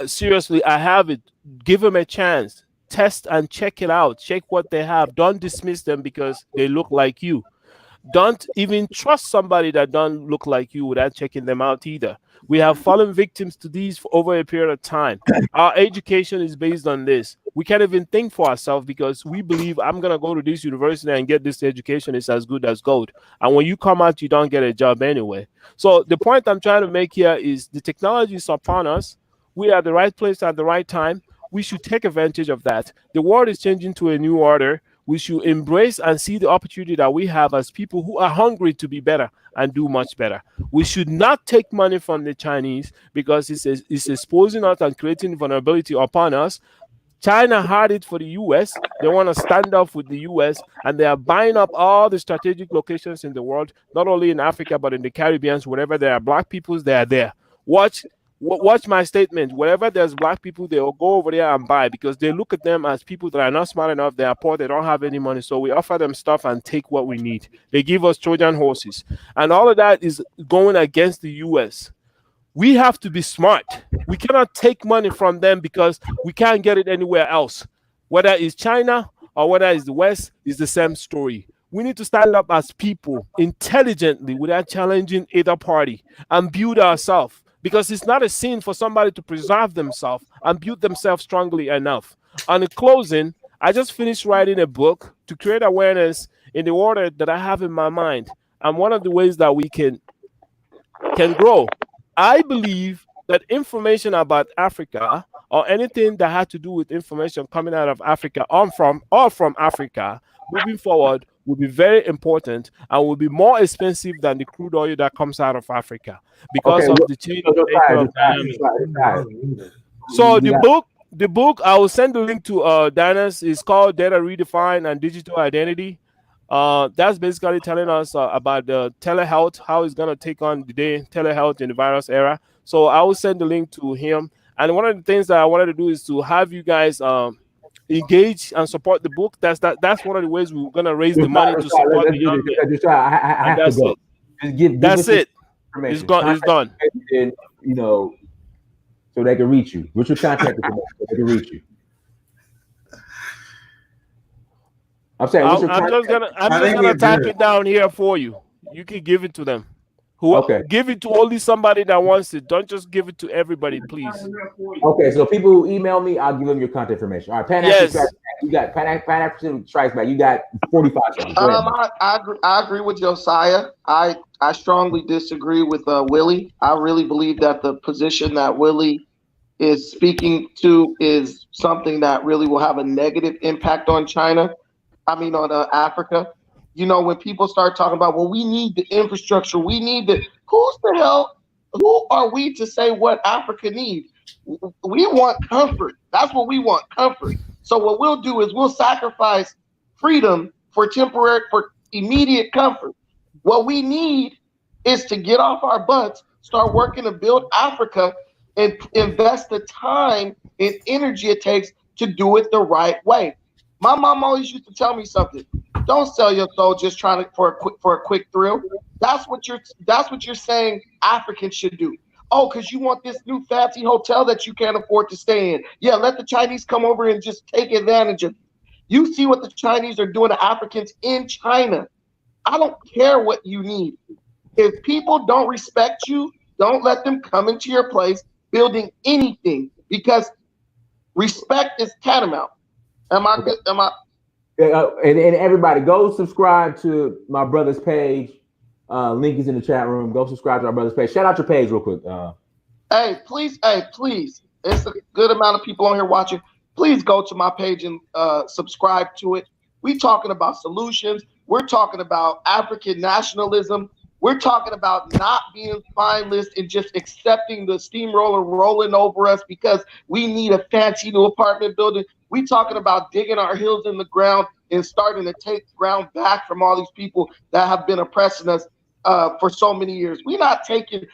seriously, I have it, give them a chance, test and check it out, check what they have. Don't dismiss them because they look like you. Don't even trust somebody that don't look like you without checking them out either. We have fallen victims to these for over a period of time. Our education is based on this. We can't even think for ourselves because we believe I'm gonna go to this university and get this education is as good as gold. And when you come out, you don't get a job anyway. So the point I'm trying to make here is the technology is upon us. We are at the right place at the right time. We should take advantage of that. The world is changing to a new order. We should embrace and see the opportunity that we have as people who are hungry to be better and do much better. We should not take money from the Chinese because it's exposing us and creating vulnerability upon us. China had it for the US. They want to stand up with the US and they are buying up all the strategic locations in the world, not only in Africa, but in the Caribbean. Wherever there are black peoples, they are there. Watch watch my statement. Wherever there's black people, they will go over there and buy because they look at them as people that are not smart enough. They are poor. They don't have any money. So we offer them stuff and take what we need. They give us Trojan horses. And all of that is going against the US. We have to be smart. We cannot take money from them because we can't get it anywhere else. Whether it's China or whether it's the West, it's the same story. We need to stand up as people intelligently without challenging either party and build ourselves because it's not a sin for somebody to preserve themselves and build themselves strongly enough. On the closing, I just finished writing a book to create awareness in the order that I have in my mind. And one of the ways that we can grow, I believe that information about Africa or anything that had to do with information coming out of Africa or from Africa moving forward will be very important and will be more expensive than the crude oil that comes out of Africa because of the change in nature of dynamics. So the book I will send the link to Diana's is called Data Redefined and Digital Identity. That's basically telling us about the telehealth, how it's gonna take on the day telehealth in the virus era. So I will send the link to him. And one of the things that I wanted to do is to have you guys engage and support the book. That's one of the ways we're gonna raise the money to support the young men. I have to go. Just give That's us it. It's gone. It's done. and, so they can reach you. What's your contact information so they can reach you? I'm saying, what's your I'm just gonna type it down here for you. You can give it to them. Okay. Give it to only somebody that wants it. Don't just give it to everybody, please. Okay, so people who email me, I'll give them your contact information. All right, Pan Yes. African Strikes Back. You got Pan African Strikes Back. You got 45 seconds. Go ahead. I agree with Josiah. I strongly disagree with Willie. I really believe that the position that Willie is speaking to is something that really will have a negative impact on China. On Africa. When people start talking about, well, we need the infrastructure, we need who are we to say what Africa needs? We want comfort. That's what we want, comfort. So what we'll do is we'll sacrifice freedom for immediate comfort. What we need is to get off our butts, start working to build Africa, and invest the time and energy it takes to do it the right way. My mom always used to tell me something. Don't sell your soul just trying to for a quick thrill. That's what you're saying Africans should do. Oh, because you want this new fancy hotel that you can't afford to stay in. Yeah, let the Chinese come over and just take advantage of you. You see what the Chinese are doing to Africans in China. I don't care what you need. If people don't respect you, don't let them come into your place building anything because respect is tantamount. Am I good? Am I? And everybody, go subscribe to my brother's page. Link is in the chat room. Go subscribe to our brother's page. Shout out your page real quick. Hey, please. It's a good amount of people on here watching. Please go to my page and subscribe to it. We're talking about solutions. We're talking about African nationalism. We're talking about not being spineless and just accepting the steamroller rolling over us because we need a fancy new apartment building. We're talking about digging our heels in the ground and starting to take ground back from all these people that have been oppressing us for so many years. We're not going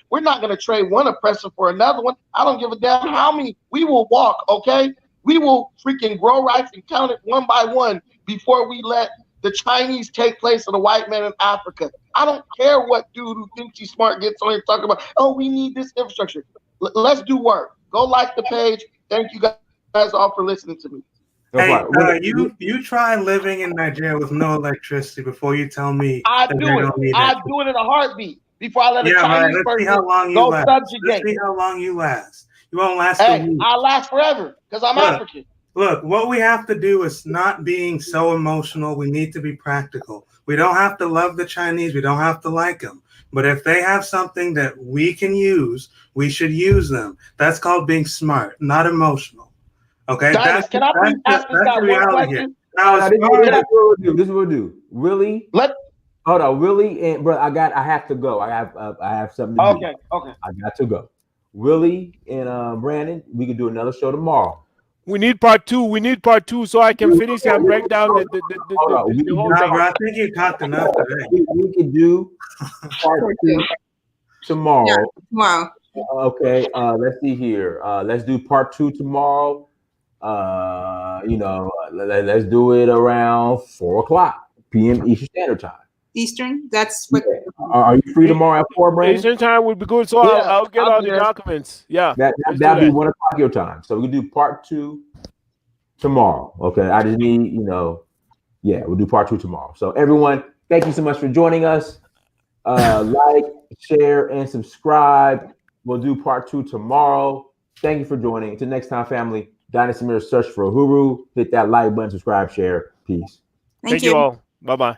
to trade one oppressor for another one. I don't give a damn how many. We will walk, okay? We will freaking grow rights and count it one by one before we let the Chinese take place of the white man in Africa. I don't care what dude who thinks he's smart gets on here talking about, oh, we need this infrastructure. Let's do work. Go like the page. Thank you guys all for listening to me. That's Hey, right. you try living in Nigeria with no electricity before you tell me I that do you're it. gonna need I that. do it in a heartbeat before I let a Yeah, right. Chinese Let's see person how long you go last. Let's subjugate. see how long you last. You won't last a Hey, week. I last forever because I'm Look. African. Look, what we have to do is not being so emotional. We need to be practical. We don't have to love the Chinese. We don't have to like them. But if they have something that we can use, we should use them. That's called being smart, not emotional. Okay, Dinus, can I please ask this that's guy the one reality here. question? Now, as This far is as what we'll do. This is what we'll do. Really? Let Hold on. Really? And bro, I have to go. I have something to do. okay. I got to go. Willie and Brandon, we can do another show tomorrow. We need part two. We need part two so I can finish and break down the whole nah, thing. bro, I think you talked enough today. We can do part two tomorrow. Yeah, tomorrow. Okay. Let's see here. Let's do part two tomorrow. Let's do it around 4:00 p.m. Eastern Standard Time. Eastern. That's what. Yeah. Are you free tomorrow at 4, Brandon? Eastern time would be good, so Yeah, I'll get I'll all be the there. documents. Yeah, That'll be 1:00 your time. So we can do part two tomorrow. Okay. I just need, we'll do part two tomorrow. So everyone, thank you so much for joining us. Like, share, and subscribe. We'll do part two tomorrow. Thank you for joining. Until next time, family. Dynasty Mirror, search for Uhuru. Hit that like button, subscribe, share. Peace. Thank you all. Bye bye.